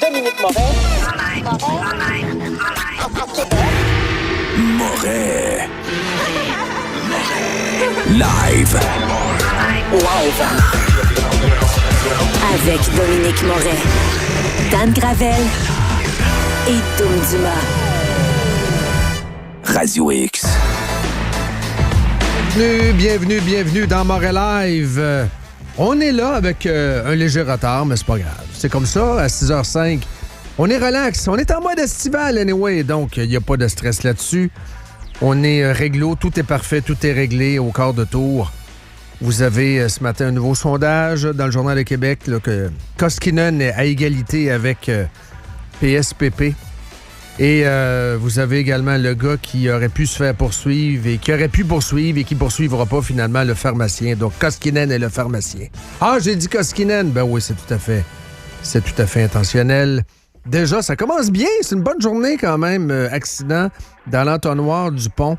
Dominique Moret. Moret. Live. Avec Dominique Moret, Dan Gravel et Dom Dumas. Radio X. Bienvenue dans Moret Live. On est là avec un léger retard, mais c'est pas grave. C'est comme ça, à 6h05. On est relax. On est en mode estival, anyway, donc il n'y a pas de stress là-dessus. On est réglo, tout est parfait, tout est réglé au quart de tour. Vous avez ce matin un nouveau sondage dans le Journal de Québec là, que Koskinen est à égalité avec PSPP. Et vous avez également le gars qui aurait pu se faire poursuivre et qui aurait pu poursuivre et qui poursuivra pas finalement le pharmacien. Donc Koskinen est le pharmacien. Ah, j'ai dit Koskinen. Ben oui, c'est tout à fait intentionnel. Déjà, ça commence bien. C'est une bonne journée quand même. Accident dans l'entonnoir du pont.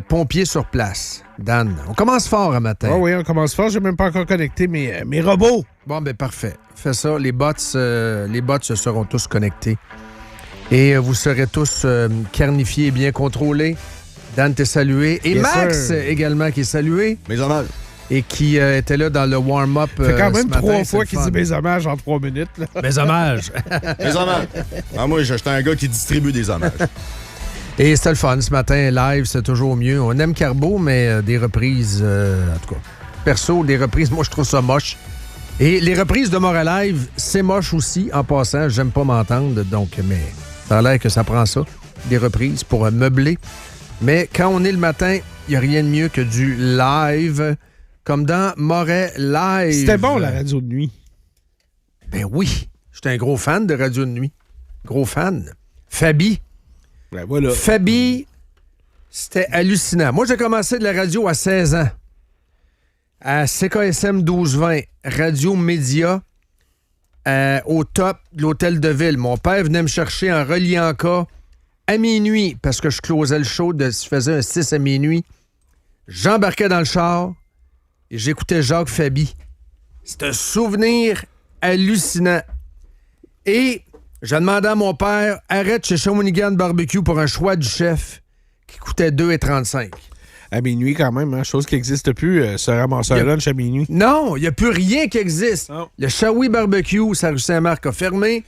Pompiers sur place. Dan, on commence fort un matin. Oh oui, on commence fort. J'ai même pas encore connecté mes robots. Bon, ben parfait. Fais ça. Les bots se seront tous connectés. Et vous serez tous carnifiés et bien contrôlés. Dan, t'es salué. Et Yes, Max sir. Également qui est salué. Mes hommages. Et qui était là dans le warm-up. Ça fait quand même ce matin, 3 c'est fois le qu'il fun. dit mes hommages en 3 minutes. Là. Mes hommages. Mes hommages. Ah, moi, j'étais un gars qui distribue des hommages. Et c'était le fun ce matin. Live, c'est toujours mieux. On aime Carbo, mais des reprises, en tout cas. Perso, des reprises, moi, je trouve ça moche. Et les reprises de Moret Live, c'est moche aussi. En passant, j'aime pas m'entendre, donc, mais ça a l'air que ça prend ça, des reprises pour meubler. Mais quand on est le matin, il n'y a rien de mieux que du live, comme dans Moret Live. C'était bon, la radio de nuit. Ben oui, j'étais un gros fan de radio de nuit. Gros fan. Fabi. Ben voilà. Fabi, c'était hallucinant. Moi, j'ai commencé de la radio à 16 ans. À CKSM 1220, Radio Média, au top de l'hôtel de ville. Mon père venait me chercher en reliant cas à minuit, parce que je closais le show, je faisais un 6 à minuit. J'embarquais dans le char et j'écoutais Jacques Fabi. C'est un souvenir hallucinant. Et j'ai demandé à mon père, arrête chez Shawinigan Barbecue pour un choix du chef qui coûtait 2,35. À minuit, quand même, hein, chose qui n'existe plus, se ramasser un lunch à minuit. Non, il n'y a plus rien qui existe. Non. Le Shawi Barbecue, sa rue Saint-Marc a fermé.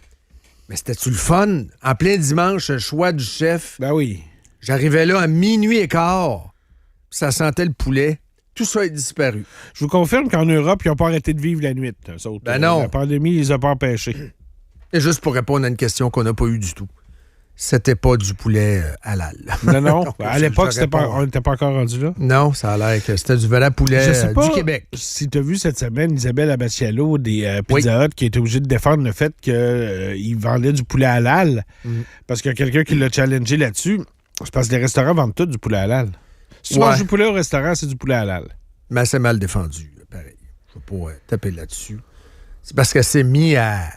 Mais c'était-tu le fun? En plein dimanche, un choix du chef. Ben oui. J'arrivais là à minuit et quart. Ça sentait le poulet. Tout ça est disparu. Je vous confirme qu'en Europe, ils n'ont pas arrêté de vivre la nuit. Eux autres. Ben non. La pandémie, ils les a pas empêchés. Et juste pour répondre à une question qu'on n'a pas eue du tout. C'était pas du poulet halal. Non, non. Non, À l'époque, je réponds. on n'était pas encore rendu là. Non, ça a l'air que c'était du vrai poulet Je sais pas du Québec. si tu as vu cette semaine Isabelle Abatialo des Pizza Hut qui était obligée de défendre le fait qu'il vendait du poulet halal parce qu'il y a quelqu'un qui l'a challengé là-dessus. C'est parce que les restaurants vendent tout du poulet halal. Si tu Ouais. manges du poulet au restaurant, c'est du poulet halal. Mais c'est mal défendu, pareil. Je ne veux pas taper là-dessus. C'est parce qu'elle s'est mis à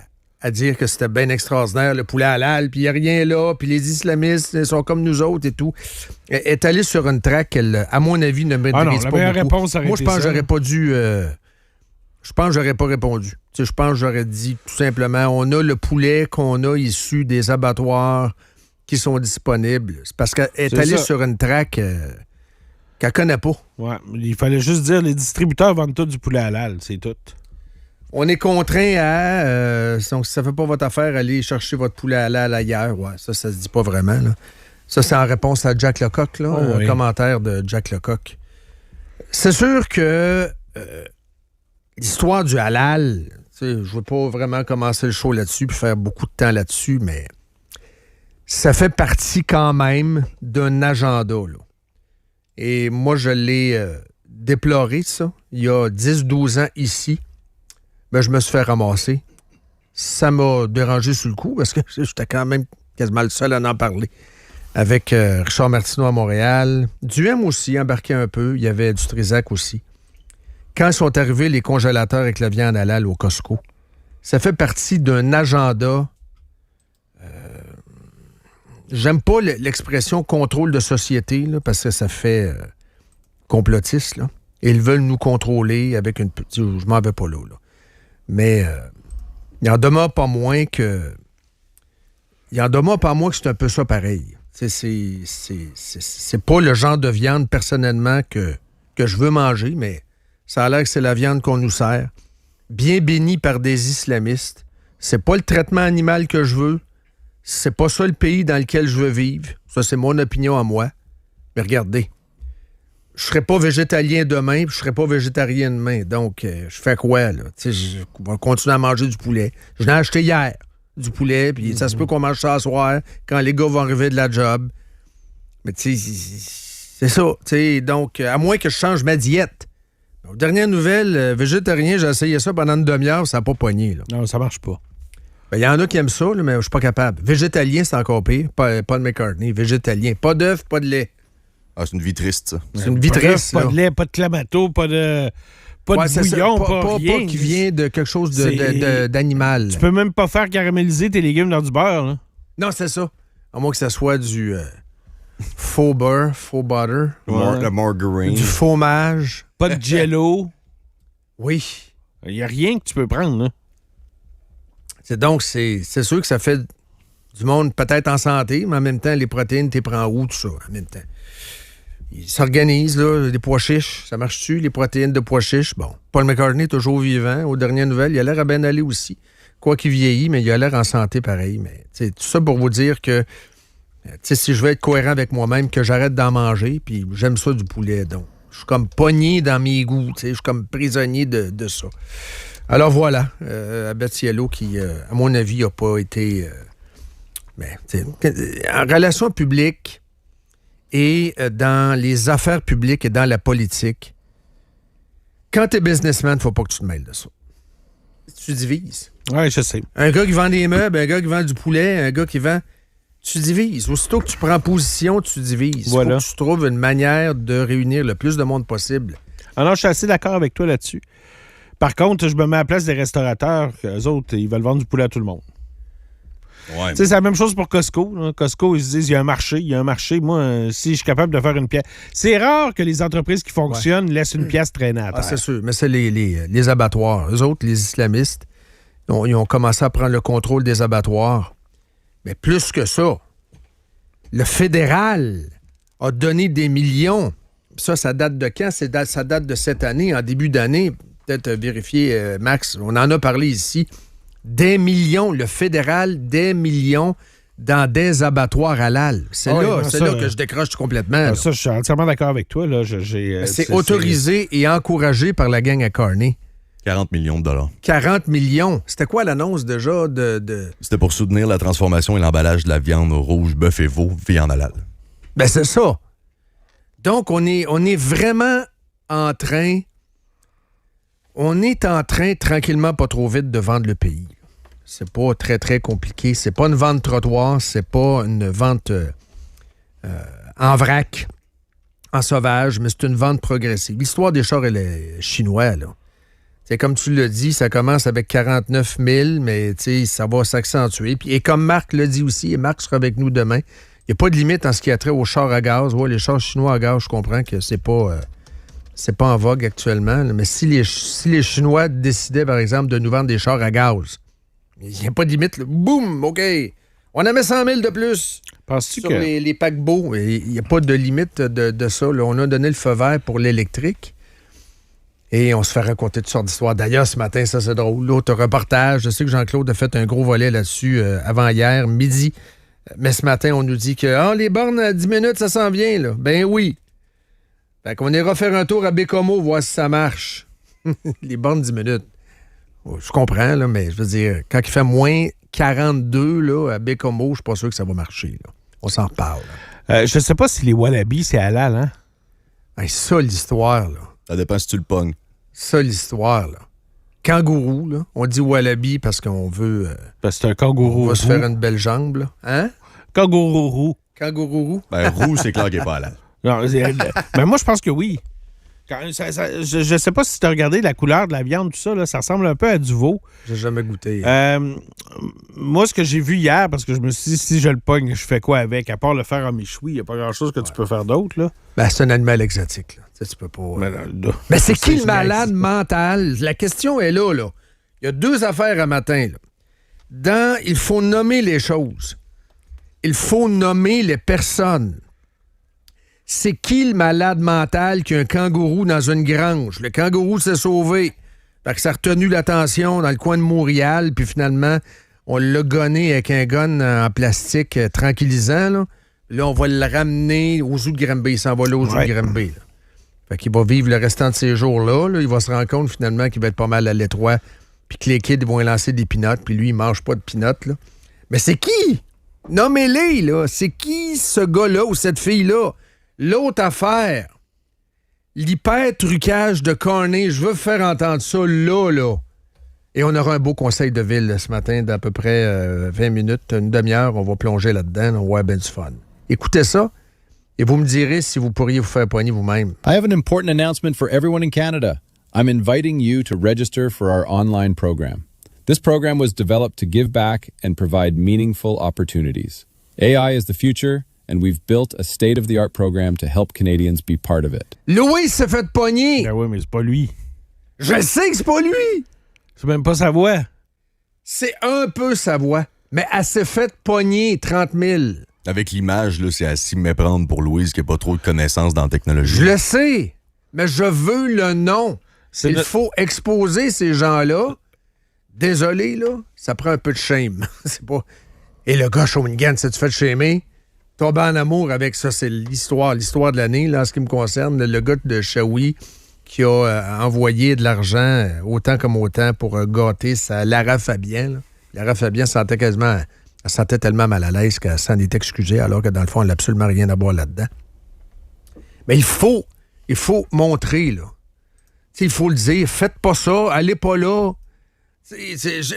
dire que c'était bien extraordinaire, le poulet halal, puis il n'y a rien là, puis les islamistes ils sont comme nous autres et tout. Elle est allée sur une track qu'elle, à mon avis, ne maîtrise non, la pas meilleure beaucoup. réponse aurait Moi, je été pense que ça. j'aurais pas dû... je pense que j'aurais pas répondu. Tu sais, je pense que j'aurais dit tout simplement, on a le poulet qu'on a issu des abattoirs qui sont disponibles. C'est parce qu'elle est C'est allée ça. sur une track qu'elle connaît pas. Ouais, il fallait juste dire les distributeurs vendent tout du poulet halal, c'est tout. On est contraint à... donc, si ça fait pas votre affaire, aller chercher votre poulet halal ailleurs. Ouais, ça se dit pas vraiment. Là. Ça, c'est en réponse à Jack Lecoq, là, un oui. commentaire de Jack Lecoq. C'est sûr que l'histoire du halal, tu sais, je veux pas vraiment commencer le show là-dessus puis faire beaucoup de temps là-dessus, mais ça fait partie quand même d'un agenda, là. Et moi, je l'ai déploré, ça, il y a 10-12 ans ici. Ben, je me suis fait ramasser. Ça m'a dérangé sur le coup parce que j'étais quand même quasiment le seul à en parler. Avec Richard Martineau à Montréal. Duhem aussi, embarqué un peu. Il y avait du Trisac aussi. Quand sont arrivés les congélateurs avec la viande halal au Costco, ça fait partie d'un agenda. J'aime pas l'expression contrôle de société là, parce que ça fait complotiste. Là. Et ils veulent nous contrôler avec une petite... Je m'en vais pas là. Mais il en demeure pas moins que c'est un peu ça pareil. C'est pas le genre de viande, personnellement, que je veux manger, mais ça a l'air que c'est la viande qu'on nous sert. Bien bénie par des islamistes. C'est pas le traitement animal que je veux. C'est pas ça le pays dans lequel je veux vivre. Ça, c'est mon opinion à moi. Mais regardez, je serais pas végétalien demain, puis je serais pas végétarien demain. Donc, je fais quoi, là? Je vais continuer à manger du poulet. Je l'ai acheté hier, du poulet, puis ça se peut qu'on mange ça ce soir, quand les gars vont arriver de la job. Mais tu sais, c'est ça. Donc, à moins que je change ma diète. Aux dernières nouvelles, végétarien, j'ai essayé ça pendant une demi-heure, ça n'a pas pogné. Là. Non, ça marche pas. Il y en a qui aiment ça, là, mais je suis pas capable. Végétalien, c'est encore pire. Paul McCartney, végétalien. Pas d'œuf, pas de lait. Ah, c'est une vie triste, ça. C'est une vie triste. Pas de lait, pas de clamato, pas de bouillon, pas rien. Pas qui vient de quelque chose d'animal. Tu peux même pas faire caraméliser tes légumes dans du beurre. Là. Non, c'est ça. À moins que ça soit du faux beurre, faux butter. Le margarine. Du fromage. Pas de jello. Oui. Il n'y a rien que tu peux prendre. Là. Donc, c'est sûr que ça fait du monde peut-être en santé, mais en même temps, les protéines, tu les prends où, tout ça, en même temps? Ils s'organisent, là, les pois chiches. Ça marche-tu, les protéines de pois chiches? Bon, Paul McCartney est toujours vivant. Aux dernières nouvelles, il a l'air à bien aller aussi. Quoi qu'il vieillit, mais il a l'air en santé pareil. Mais tout ça pour vous dire que si je veux être cohérent avec moi-même, que j'arrête d'en manger, puis j'aime ça du poulet. Donc, je suis comme pogné dans mes goûts. Je suis comme prisonnier de ça. Alors voilà, Abatiello qui, à mon avis, n'a pas été... en relations publiques et dans les affaires publiques et dans la politique, quand t'es businessman, il ne faut pas que tu te mêles de ça. Tu divises. Oui, je sais. Un gars qui vend des meubles, un gars qui vend du poulet, un gars qui vend... Tu divises. Aussitôt que tu prends position, tu divises. Voilà. Faut que tu trouves une manière de réunir le plus de monde possible. Alors, je suis assez d'accord avec toi là-dessus. Par contre, je me mets à la place des restaurateurs. Eux autres, ils veulent vendre du poulet à tout le monde. Ouais, C'est la même chose pour Costco. Là. Costco, ils se disent, il y a un marché. Moi, si je suis capable de faire une pièce... C'est rare que les entreprises qui fonctionnent laissent une pièce traîner à terre. C'est sûr. Mais c'est les abattoirs. Eux autres, les islamistes, ils ont commencé à prendre le contrôle des abattoirs. Mais plus que ça, le fédéral a donné des millions. Ça date de quand? Ça date de cette année, en début d'année. Peut-être vérifier, Max. On en a parlé ici. Des millions, le fédéral, des millions dans des abattoirs halal. C'est là que je décroche complètement. Ça, je suis entièrement d'accord avec toi. Là. C'est autorisé et encouragé par la gang à Carney. 40 millions de dollars. 40 millions. C'était quoi l'annonce déjà C'était pour soutenir la transformation et l'emballage de la viande rouge, bœuf et veau, viande halal. Ben c'est ça. Donc, on est vraiment en train... On est en train, tranquillement, pas trop vite, de vendre le pays. C'est pas très, très compliqué. C'est pas une vente trottoir, c'est pas une vente en vrac, en sauvage, mais c'est une vente progressive. L'histoire des chars, elle est chinois, là. C'est comme tu l'as dit, ça commence avec 49 000, mais ça va s'accentuer. Et comme Marc l'a dit aussi, et Marc sera avec nous demain, il n'y a pas de limite en ce qui a trait aux chars à gaz. Ouais, les chars chinois à gaz, je comprends que c'est pas en vogue actuellement, là, mais si les Chinois décidaient, par exemple, de nous vendre des chars à gaz, il n'y a pas de limite. Là. Boum! OK! On en met 100 000 de plus sur les paquebots. Il n'y a pas de limite de ça. Là. On a donné le feu vert pour l'électrique. Et on se fait raconter toutes sortes d'histoires. D'ailleurs, ce matin, ça c'est drôle. L'autre reportage, je sais que Jean-Claude a fait un gros volet là-dessus avant-hier, midi. Mais ce matin, on nous dit que les bornes à 10 minutes, ça s'en vient. Là. Ben oui. Fait qu'on ira faire un tour à Bécomo, voir si ça marche. Les bornes 10 minutes. Je comprends, là, mais je veux dire, quand il fait moins 42 là, à Bécomo, je suis pas sûr que ça va marcher. Là. On s'en reparle. Je sais pas si les wallabies, c'est halal, hein? Hey, ça, l'histoire, là. Ça dépend si tu le pognes. Ça, l'histoire, là. Kangourou, là. On dit wallaby parce qu'on veut... parce que c'est un kangourou. On va se faire une belle jambe, là. Hein? Kangourou. Kangourou. Ben, roux, c'est clair qu'il n'est pas halal. Non, mais moi, je pense que oui. Je sais pas si tu as regardé la couleur de la viande, tout ça, là, ça ressemble un peu à du veau. J'ai jamais goûté. Moi, ce que j'ai vu hier, parce que je me suis dit, si je le pogne, je fais quoi avec? À part le faire en méchoui, il n'y a pas grand-chose que tu peux faire d'autre, là. Ben, c'est un animal exotique, là. Tu peux pas... Mais c'est qui le malade mental? La question est là, là. Il y a deux affaires à matin, là. il faut nommer les choses. Il faut nommer les personnes. C'est qui le malade mental qui a un kangourou dans une grange? Le kangourou s'est sauvé. Fait que ça a retenu l'attention dans le coin de Montréal, puis finalement, on l'a gonné avec un gun en plastique tranquillisant. Là, on va le ramener au zoo de Granby. Il s'en va là au zoo de Granby. Là. Fait qu'il va vivre le restant de ces jours-là. Là. Il va se rendre compte finalement qu'il va être pas mal à l'étroit, puis que les kids vont lui lancer des pinottes, puis lui, il mange pas de pinottes. Là. Mais c'est qui? Nommez-les, là. C'est qui ce gars-là ou cette fille-là? L'autre affaire, l'hyper-trucage de Carney, je veux faire entendre ça là. Et on aura un beau conseil de ville ce matin d'à peu près 20 minutes, une demi-heure. On va plonger là-dedans, on va avoir bien du fun. Écoutez ça et vous me direz si vous pourriez vous faire poigner vous-même. I have an important announcement for everyone in Canada. I'm inviting you to register for our online program. This program was developed to give back and provide meaningful opportunities. AI is the future, and we've built a state-of-the-art program to help Canadians be part of it. Louis s'est fait pogner. Ben oui, mais c'est pas lui. Je sais que c'est pas lui. C'est même pas sa voix. C'est un peu sa voix, mais elle s'est fait pogner 30 000. Avec l'image, là, c'est à s'y méprendre pour Louise qui n'a pas trop de connaissances dans la technologie. Je le sais, mais je veux le nom. Il faut exposer ces gens-là. Désolé, là, ça prend un peu de shame. C'est pas... Et le gars Shawinigan, s'est-tu fait shamer? Tomber en amour avec ça, c'est l'histoire de l'année, là, en ce qui me concerne. Le gars de Shawi qui a envoyé de l'argent, autant comme autant, pour gâter sa Lara Fabian. Là. Lara Fabian elle sentait tellement mal à l'aise qu'elle s'en est excusée, alors que dans le fond, elle n'a absolument rien à boire là-dedans. Mais il faut montrer, là. T'sais, il faut le dire, faites pas ça, allez pas là.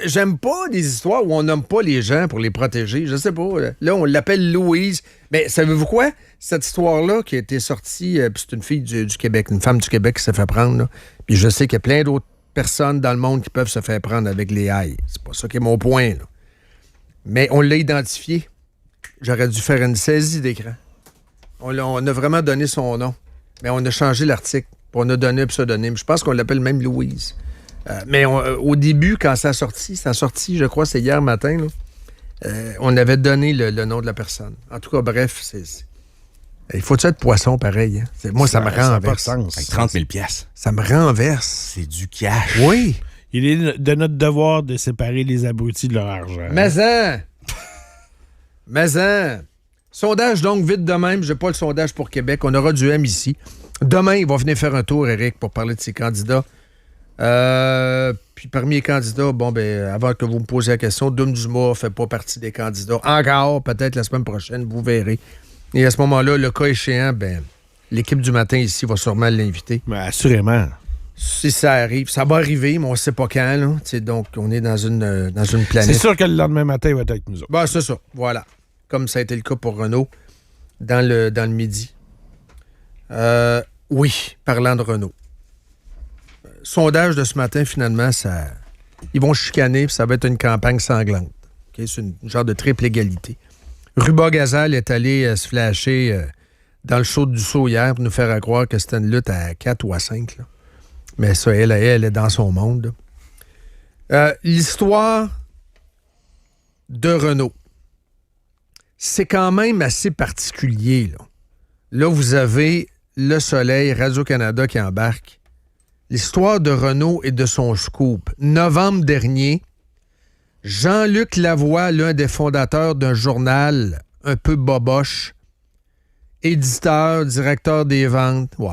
J'aime pas des histoires où on nomme pas les gens pour les protéger. Je sais pas. Là, on l'appelle Louise. Mais savez-vous quoi? Cette histoire-là qui a été sortie, puis c'est une fille du Québec, une femme du Québec qui s'est fait prendre. Là. Puis je sais qu'il y a plein d'autres personnes dans le monde qui peuvent se faire prendre avec les hailles. C'est pas ça qui est mon point. Là. Mais on l'a identifié. J'aurais dû faire une saisie d'écran. On a vraiment donné son nom. Mais on a changé l'article. Puis on a donné un pseudonyme. Je pense qu'on l'appelle même Louise. Mais au début, quand ça a sorti, je crois, c'est hier matin, là, on avait donné le nom de la personne. En tout cas, bref, il faut-tu être poisson pareil? Hein? Moi, ça me renverse. Avec 30 000 $. Ça me renverse. C'est du cash. Oui. Il est de notre devoir de séparer les abrutis de leur argent. Mais sondage, donc, vite de même. Je n'ai pas le sondage pour Québec. On aura du M ici. Demain, il va venir faire un tour, Eric, pour parler de ses candidats. Puis parmi les candidats, avant que vous me posiez la question, Doom Dumas ne fait pas partie des candidats. Encore, peut-être la semaine prochaine, vous verrez. Et à ce moment-là, le cas échéant, l'équipe du matin ici va sûrement l'inviter. Mais assurément. Si ça arrive, ça va arriver, mais on ne sait pas quand. Là. Donc, on est dans une planète. C'est sûr que le lendemain matin, il va être avec nous autres. C'est ça, voilà. Comme ça a été le cas pour Renaud dans le midi. Oui, parlant de Renaud. Sondage de ce matin, finalement, ils vont chicaner, puis ça va être une campagne sanglante. Okay? C'est une genre de triple égalité. Ruba Gazal est allé se flasher dans le show du saut hier pour nous faire croire que c'était une lutte à 4 ou à 5. Là. Mais ça, elle est dans son monde. L'histoire de Renaud, c'est quand même assez particulier. Là, vous avez Le Soleil, Radio-Canada qui embarque. L'histoire de Renaud et de son scoop. Novembre dernier, Jean-Luc Lavoie, l'un des fondateurs d'un journal un peu boboche, éditeur, directeur des ventes. Ouais.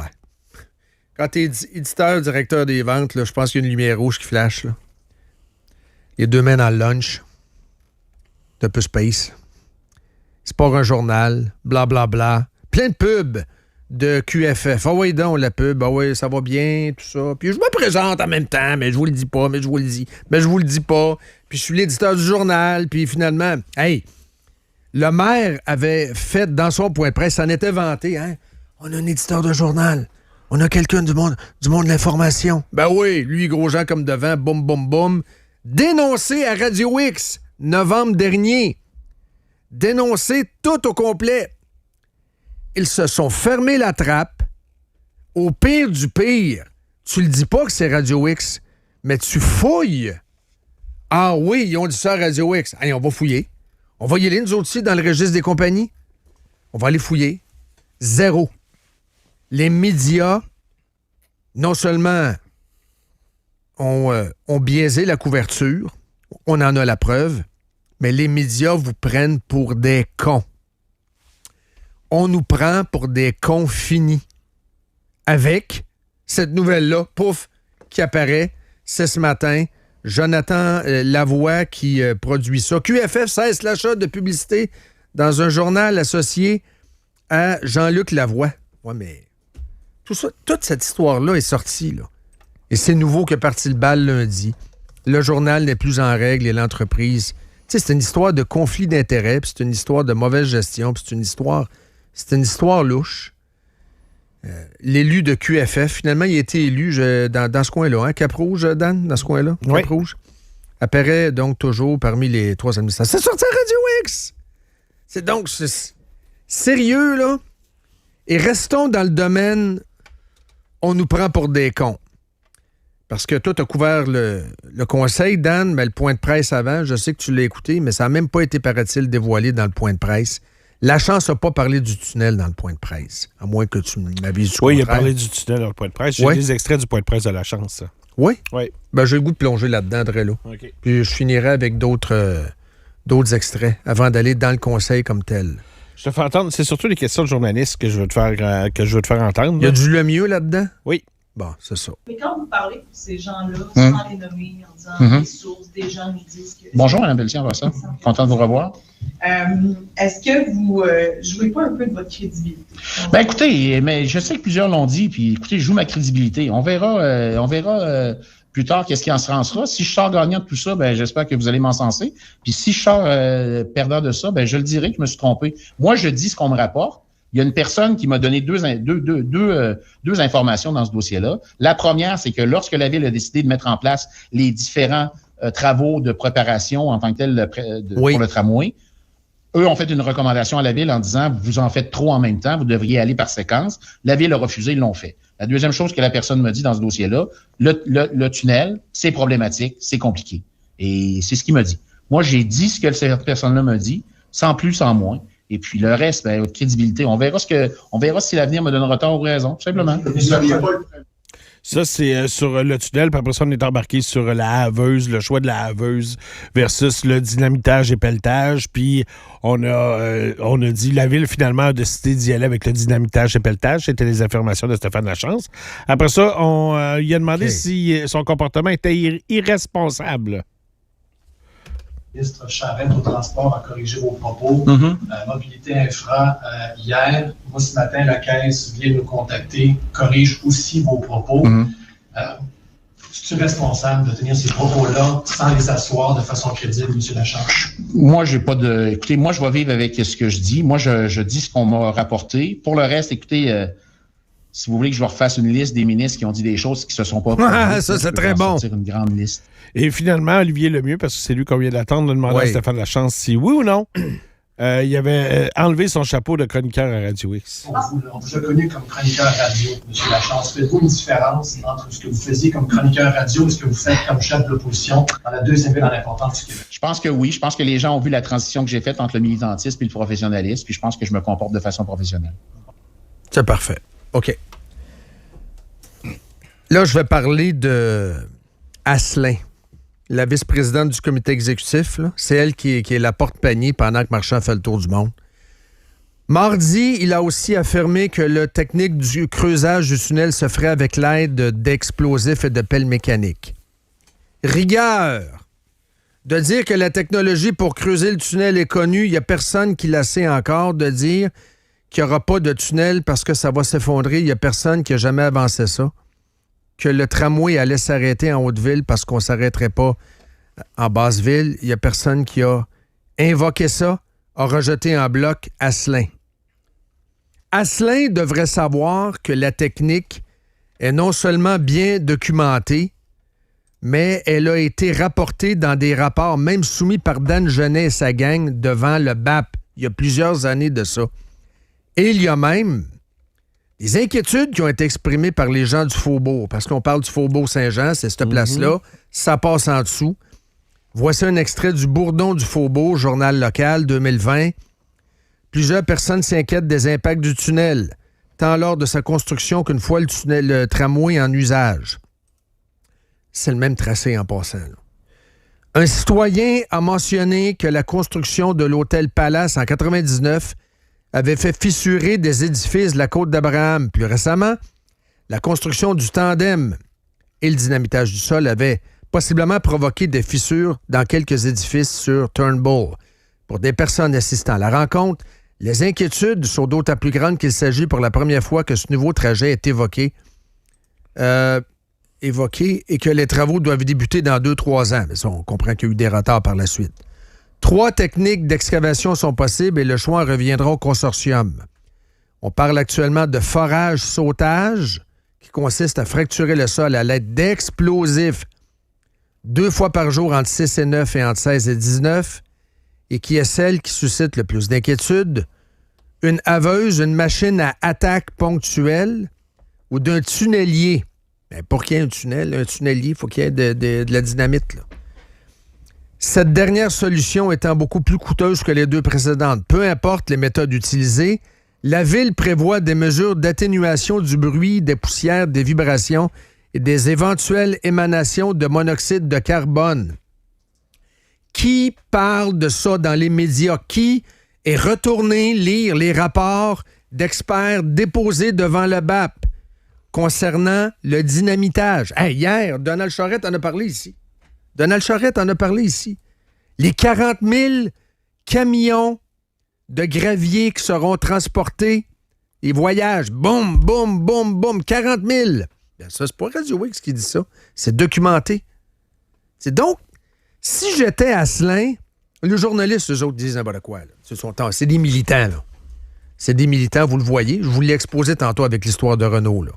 Quand tu es éditeur, directeur des ventes, là, je pense qu'il y a une lumière rouge qui flash. Là. Les deux mains dans le lunch. C'est un peu space. C'est pas un journal. Blablabla. Bla, bla. Plein de pubs de QFF. Ah oui, donc, la pub. Ah oui, ça va bien, tout ça. Puis je me présente en même temps, mais je vous le dis pas, mais je vous le dis. Mais je vous le dis pas. Puis je suis l'éditeur du journal. Puis finalement, hey, le maire avait fait dans son point de presse, ça en était vanté, hein? On a un éditeur de journal. On a quelqu'un du monde de l'information. Ben oui, lui, gros gens comme devant, boum, boum, boum. Dénoncé à Radio X, novembre dernier. Dénoncé tout au complet. Ils se sont fermés la trappe. Au pire du pire, tu le dis pas que c'est Radio X, mais tu fouilles Ah oui, ils ont dit ça à Radio X. Allez, on va fouiller. On va y aller, nous autres aussi, dans le registre des compagnies. On va aller fouiller. 0. Les médias, non seulement ont biaisé la couverture, on en a la preuve, mais les médias vous prennent pour des cons. On nous prend pour des cons finis. Avec cette nouvelle-là, pouf, qui apparaît, c'est ce matin. Jonathan Lavoie qui produit ça. QFF cesse l'achat de publicité dans un journal associé à Jean-Luc Lavoie. Ouais, mais tout ça, toute cette histoire-là est sortie, là. Et c'est nouveau que parti le bal lundi. Le journal n'est plus en règle et l'entreprise... Tu sais, c'est une histoire de conflit d'intérêts, puis c'est une histoire de mauvaise gestion, puis c'est une histoire louche. L'élu de QFF, finalement, il a été élu dans ce coin-là, hein? Cap-Rouge, Dan, dans ce coin-là? Oui. Cap-Rouge. Apparaît donc toujours parmi les 3 administrateurs. C'est sorti à Radio X! C'est donc sérieux, là. Et restons dans le domaine on nous prend pour des cons. Parce que toi, tu as couvert le conseil, Dan, mais le point de presse avant, je sais que tu l'as écouté, mais ça n'a même pas été, paraît-il, dévoilé dans le point de presse. La chance n'a pas parlé du tunnel dans le point de presse, à moins que tu m'avises du contraire. Oui, il a parlé du tunnel dans le point de presse. J'ai des extraits du point de presse de la chance. Oui? Oui. Ben, j'ai le goût de plonger là-dedans, là. OK. Puis je finirai avec d'autres extraits avant d'aller dans le conseil comme tel. Je te fais entendre, c'est surtout les questions de journalistes que je veux te faire entendre. Il y a du le mieux là-dedans? Oui. Bon, c'est ça. Mais quand vous parlez pour ces gens-là, sans les nommer, en disant des sources, des gens nous disent que... Bonjour, Mme Pelletier, on va ça. Content de vous revoir. Est-ce que vous jouez pas un peu de votre crédibilité? Ben écoutez, mais je sais que plusieurs l'ont dit, puis écoutez, je joue ma crédibilité. On verra plus tard qu'est-ce qui en sera. Si je sors gagnant de tout ça, ben j'espère que vous allez m'encenser. Puis si je sors perdant de ça, ben je le dirai que je me suis trompé. Moi, je dis ce qu'on me rapporte. Il y a une personne qui m'a donné deux informations dans ce dossier-là. La première, c'est que lorsque la Ville a décidé de mettre en place les différents travaux de préparation en tant que tel pour le tramway, eux ont fait une recommandation à la Ville en disant « Vous en faites trop en même temps, vous devriez aller par séquence ». La Ville a refusé, ils l'ont fait. La deuxième chose que la personne me dit dans ce dossier-là, le tunnel, c'est problématique, c'est compliqué. Et c'est ce qu'il m'a dit. Moi, j'ai dit ce que cette personne-là m'a dit, sans plus, sans moins. Et puis le reste, ben, votre crédibilité. On verra si l'avenir me donnera tort ou raison, tout simplement. Ça, c'est sur le tunnel, puis après ça, on est embarqué sur la haveuse, le choix de la haveuse versus le dynamitage et pelletage. Puis on a dit, la Ville, finalement, a décidé d'y aller avec le dynamitage et pelletage. C'était les affirmations de Stéphane Lachance. Après ça, il a demandé si son comportement était irresponsable. Le ministre Charette au transport a corrigé vos propos. Mobilité infra, hier, moi ce matin, la Caisse vient nous contacter, corrige aussi vos propos. Es-tu responsable de tenir ces propos-là sans les asseoir de façon crédible, M. Lachance? Moi, j'ai pas de... Écoutez, moi, je vais vivre avec ce que je dis. Moi, je dis ce qu'on m'a rapporté. Pour le reste, écoutez... si vous voulez que je vous refasse une liste des ministres qui ont dit des choses qui se sont pas... ça, c'est très bon. Une grande liste. Et finalement, Olivier Lemieux, parce que c'est lui qu'on vient d'attendre, de demander à Stéphane Lachance si oui ou non, il avait enlevé son chapeau de chroniqueur à Radio X. On vous a connu comme chroniqueur radio, M. Lachance. Faites-vous une différence entre ce que vous faisiez comme chroniqueur radio et ce que vous faites comme chef de l'opposition dans la deuxième ville en importance du Québec? Je pense que oui. Je pense que les gens ont vu la transition que j'ai faite entre le militantisme et le professionnalisme, puis je pense que je me comporte de façon professionnelle. C'est parfait. OK. Là, je vais parler de Asselin, la vice-présidente du comité exécutif. Là. C'est elle qui est la porte-panier pendant que Marchand fait le tour du monde. Mardi, il a aussi affirmé que la technique du creusage du tunnel se ferait avec l'aide d'explosifs et de pelles mécaniques. Rigueur! De dire que la technologie pour creuser le tunnel est connue, il n'y a personne qui la sait encore. De dire qu'il n'y aura pas de tunnel parce que ça va s'effondrer, il n'y a personne qui a jamais avancé ça. Que le tramway allait s'arrêter en Haute-Ville parce qu'on ne s'arrêterait pas en Basse-Ville. Il n'y a personne qui a invoqué ça, a rejeté en bloc Asselin. Asselin devrait savoir que la technique est non seulement bien documentée, mais elle a été rapportée dans des rapports, même soumis par Dan Genet et sa gang, devant le BAP. Il y a plusieurs années de ça. Et il y a même des inquiétudes qui ont été exprimées par les gens du Faubourg, parce qu'on parle du Faubourg Saint-Jean, c'est cette place-là, ça passe en dessous. Voici un extrait du Bourdon du Faubourg, journal local 2020. Plusieurs personnes s'inquiètent des impacts du tunnel, tant lors de sa construction qu'une fois le tramway en usage. C'est le même tracé en passant. Là. Un citoyen a mentionné que la construction de l'hôtel Palace en 1999 avait fait fissurer des édifices de la Côte d'Abraham. Plus récemment, la construction du tandem et le dynamitage du sol avaient possiblement provoqué des fissures dans quelques édifices sur Turnbull. Pour des personnes assistant à la rencontre, les inquiétudes sont d'autant plus grandes qu'il s'agit pour la première fois que ce nouveau trajet est évoqué et que les travaux doivent débuter dans 2-3 ans. Mais ça, on comprend qu'il y a eu des retards par la suite. 3 techniques d'excavation sont possibles et le choix reviendra au consortium. On parle actuellement de forage-sautage, qui consiste à fracturer le sol à l'aide d'explosifs 2 fois par jour entre 6 et 9 et entre 16 et 19, et qui est celle qui suscite le plus d'inquiétude. Une haveuse, une machine à attaque ponctuelle ou d'un tunnelier. Bien, pour qu'il y ait un tunnelier, il faut qu'il y ait de la dynamite. Là. Cette dernière solution étant beaucoup plus coûteuse que les 2 précédentes. Peu importe les méthodes utilisées, la Ville prévoit des mesures d'atténuation du bruit, des poussières, des vibrations et des éventuelles émanations de monoxyde de carbone. Qui parle de ça dans les médias? Qui est retourné lire les rapports d'experts déposés devant le BAP concernant le dynamitage? Hey, hier, Donald Charette en a parlé ici. Les 40 000 camions de gravier qui seront transportés, les voyages, boum, boum, boum, boum, 40 000. Bien, ça, c'est pas Radio X qui dit ça. C'est documenté. C'est donc, si j'étais Asselin, les journalistes, eux autres, disent n'importe quoi. Là. C'est des militants, là. C'est des militants, vous le voyez. Je vous l'ai exposé tantôt avec l'histoire de Renault, là.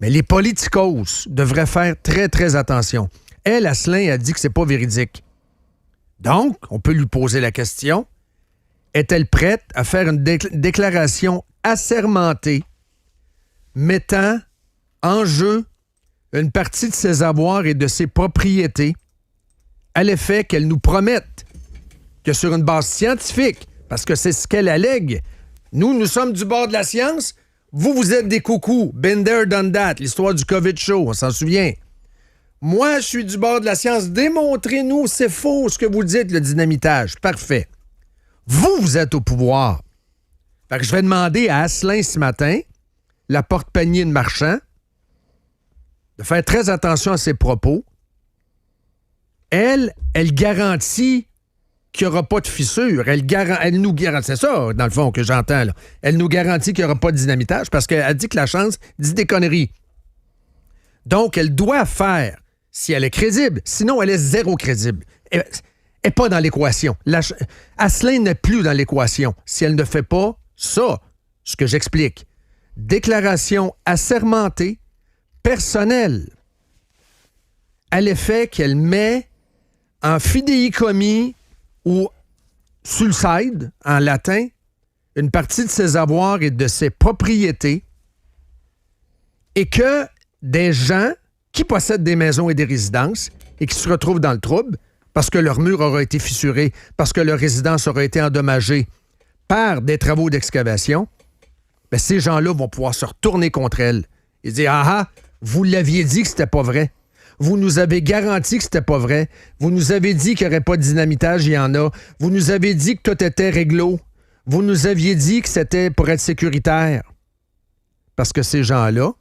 Mais les politicos devraient faire très, très attention. Elle, Asselin, a dit que c'est pas véridique. Donc, on peut lui poser la question, est-elle prête à faire une déclaration assermentée mettant en jeu une partie de ses avoirs et de ses propriétés à l'effet qu'elle nous promette que sur une base scientifique, parce que c'est ce qu'elle allègue, nous sommes du bord de la science, vous êtes des coucous, been there, done that, l'histoire du COVID show, on s'en souvient. Moi, je suis du bord de la science. Démontrez-nous, c'est faux ce que vous dites, le dynamitage. Parfait. Vous êtes au pouvoir. Fait que je vais demander à Asselin ce matin, la porte-panier de Marchand, de faire très attention à ses propos. Elle garantit qu'il n'y aura pas de fissure. Elle nous garantit, c'est ça, dans le fond, que j'entends. Là. Elle nous garantit qu'il n'y aura pas de dynamitage parce qu'elle dit que la chance dit des conneries. Donc, elle doit faire, si elle est crédible. Sinon, elle est zéro crédible. Elle n'est pas dans l'équation. Asselin n'est plus dans l'équation. Si elle ne fait pas ça, ce que j'explique, déclaration assermentée, personnelle, à l'effet qu'elle met en fidéicommis ou sulcide, en latin, une partie de ses avoirs et de ses propriétés, et que des gens qui possèdent des maisons et des résidences et qui se retrouvent dans le trouble parce que leur mur aura été fissuré, parce que leur résidence aura été endommagée par des travaux d'excavation, bien, ces gens-là vont pouvoir se retourner contre elle et dire « Ah, vous l'aviez dit que c'était pas vrai. Vous nous avez garanti que c'était pas vrai. Vous nous avez dit qu'il n'y aurait pas de dynamitage, il y en a. Vous nous avez dit que tout était réglo. Vous nous aviez dit que c'était pour être sécuritaire. » Parce que ces gens-là,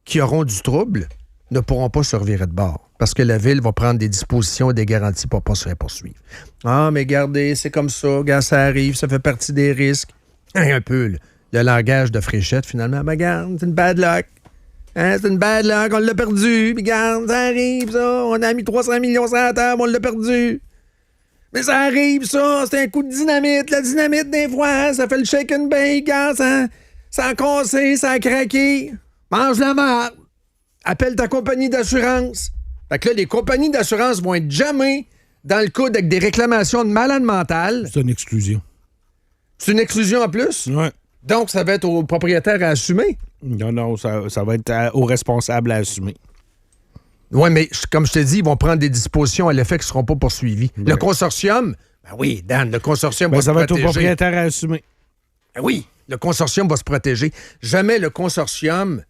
qui auront du trouble, ne pourront pas se revirer de bord. Parce que la Ville va prendre des dispositions et des garanties pour ne pas se faire poursuivre. Ah, mais regardez, c'est comme ça, regarde, ça arrive, ça fait partie des risques. Un peu, le langage de Fréchette, finalement. Mais regarde, c'est une bad luck. Hein, c'est une bad luck, on l'a perdu. Puis regarde, ça arrive, ça. On a mis 300 millions sur la table, on l'a perdu. Mais ça arrive, ça. C'est un coup de dynamite. La dynamite, des fois, ça fait le shake and bake. Hein, ça a cassé, ça a craqué. Mange la marde. Appelle ta compagnie d'assurance. Fait que là, les compagnies d'assurance vont être jamais dans le coude avec des réclamations de malade mental. C'est une exclusion. C'est une exclusion en plus? Oui. Donc, ça va être au propriétaire à assumer? Non, ça va être aux responsables à assumer. Oui, mais comme je te dis, ils vont prendre des dispositions à l'effet qui ne seront pas poursuivis. Ouais. Le consortium, ben oui, Dan, le consortium va se ça va être au protéger. propriétaire à assumer. Ben oui, le consortium va se protéger. Jamais le consortium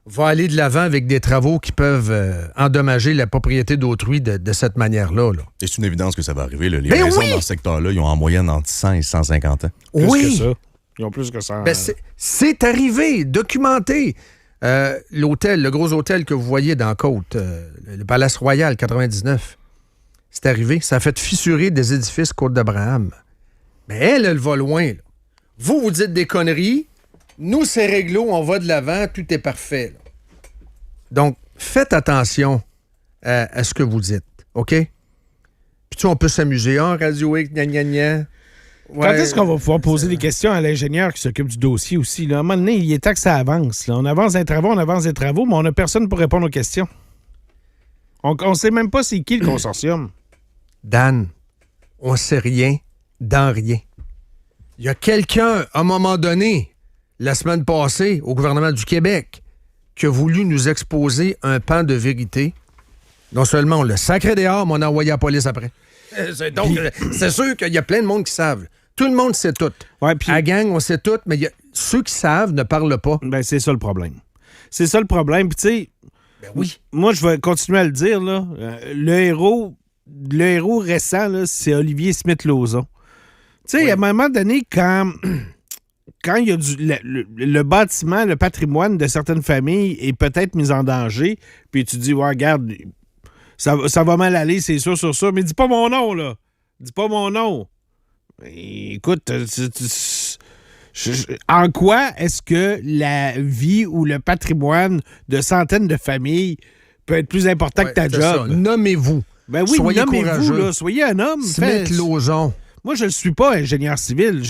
va aller de l'avant avec des travaux qui peuvent endommager la propriété d'autrui de cette manière-là. Là. Et c'est une évidence que ça va arriver. Là. Les Ben maisons oui! dans ce secteur-là, ils ont en moyenne entre 100 et 150 ans. Plus Oui, que ça. Ils ont plus que ça. ben, c'est arrivé, documenté. L'hôtel, le gros hôtel que vous voyez dans la côte, le Palace Royal 99, c'est arrivé. Ça a fait fissurer des édifices Côte d'Abraham. Mais elle va loin. Là. Vous dites des conneries. Nous, c'est réglo, on va de l'avant, tout est parfait. Là. Donc, faites attention à ce que vous dites, OK? Puis on peut s'amuser. Radio X, gna gna gna. Quand est-ce qu'on va pouvoir poser des questions à l'ingénieur qui s'occupe du dossier aussi? Là? À un moment donné, il est temps que ça avance. Là. On avance des travaux, mais on n'a personne pour répondre aux questions. On ne sait même pas c'est qui le consortium. Dan, on sait rien dans rien. Il y a quelqu'un, à un moment donné, la semaine passée, au gouvernement du Québec, qui a voulu nous exposer un pan de vérité. Non seulement on le sacré dehors, mais on a envoyé la police après. Donc, c'est sûr qu'il y a plein de monde qui savent. Tout le monde sait tout. Ouais, puis... À la gang, on sait tout, mais ceux qui savent ne parlent pas. Ben, c'est ça le problème. C'est ça le problème. Puis, tu sais, ben oui. Moi, je vais continuer à le dire, là. Le héros récent, là, c'est Olivier Smith-Lauzon. Tu sais, Oui. à un moment donné, quand il y a le bâtiment, le patrimoine de certaines familles est peut-être mis en danger, puis tu dis, ouais, regarde, ça va mal aller, c'est sûr sur ça, mais dis pas mon nom, là. Dis pas mon nom. Écoute, en quoi est-ce que la vie ou le patrimoine de centaines de familles peut être plus important que ta job? Ça. Nommez-vous. Ben oui, soyez nommez-vous, courageux. là. Soyez un homme. Smith-Lauzon. Moi, je ne suis pas ingénieur civil.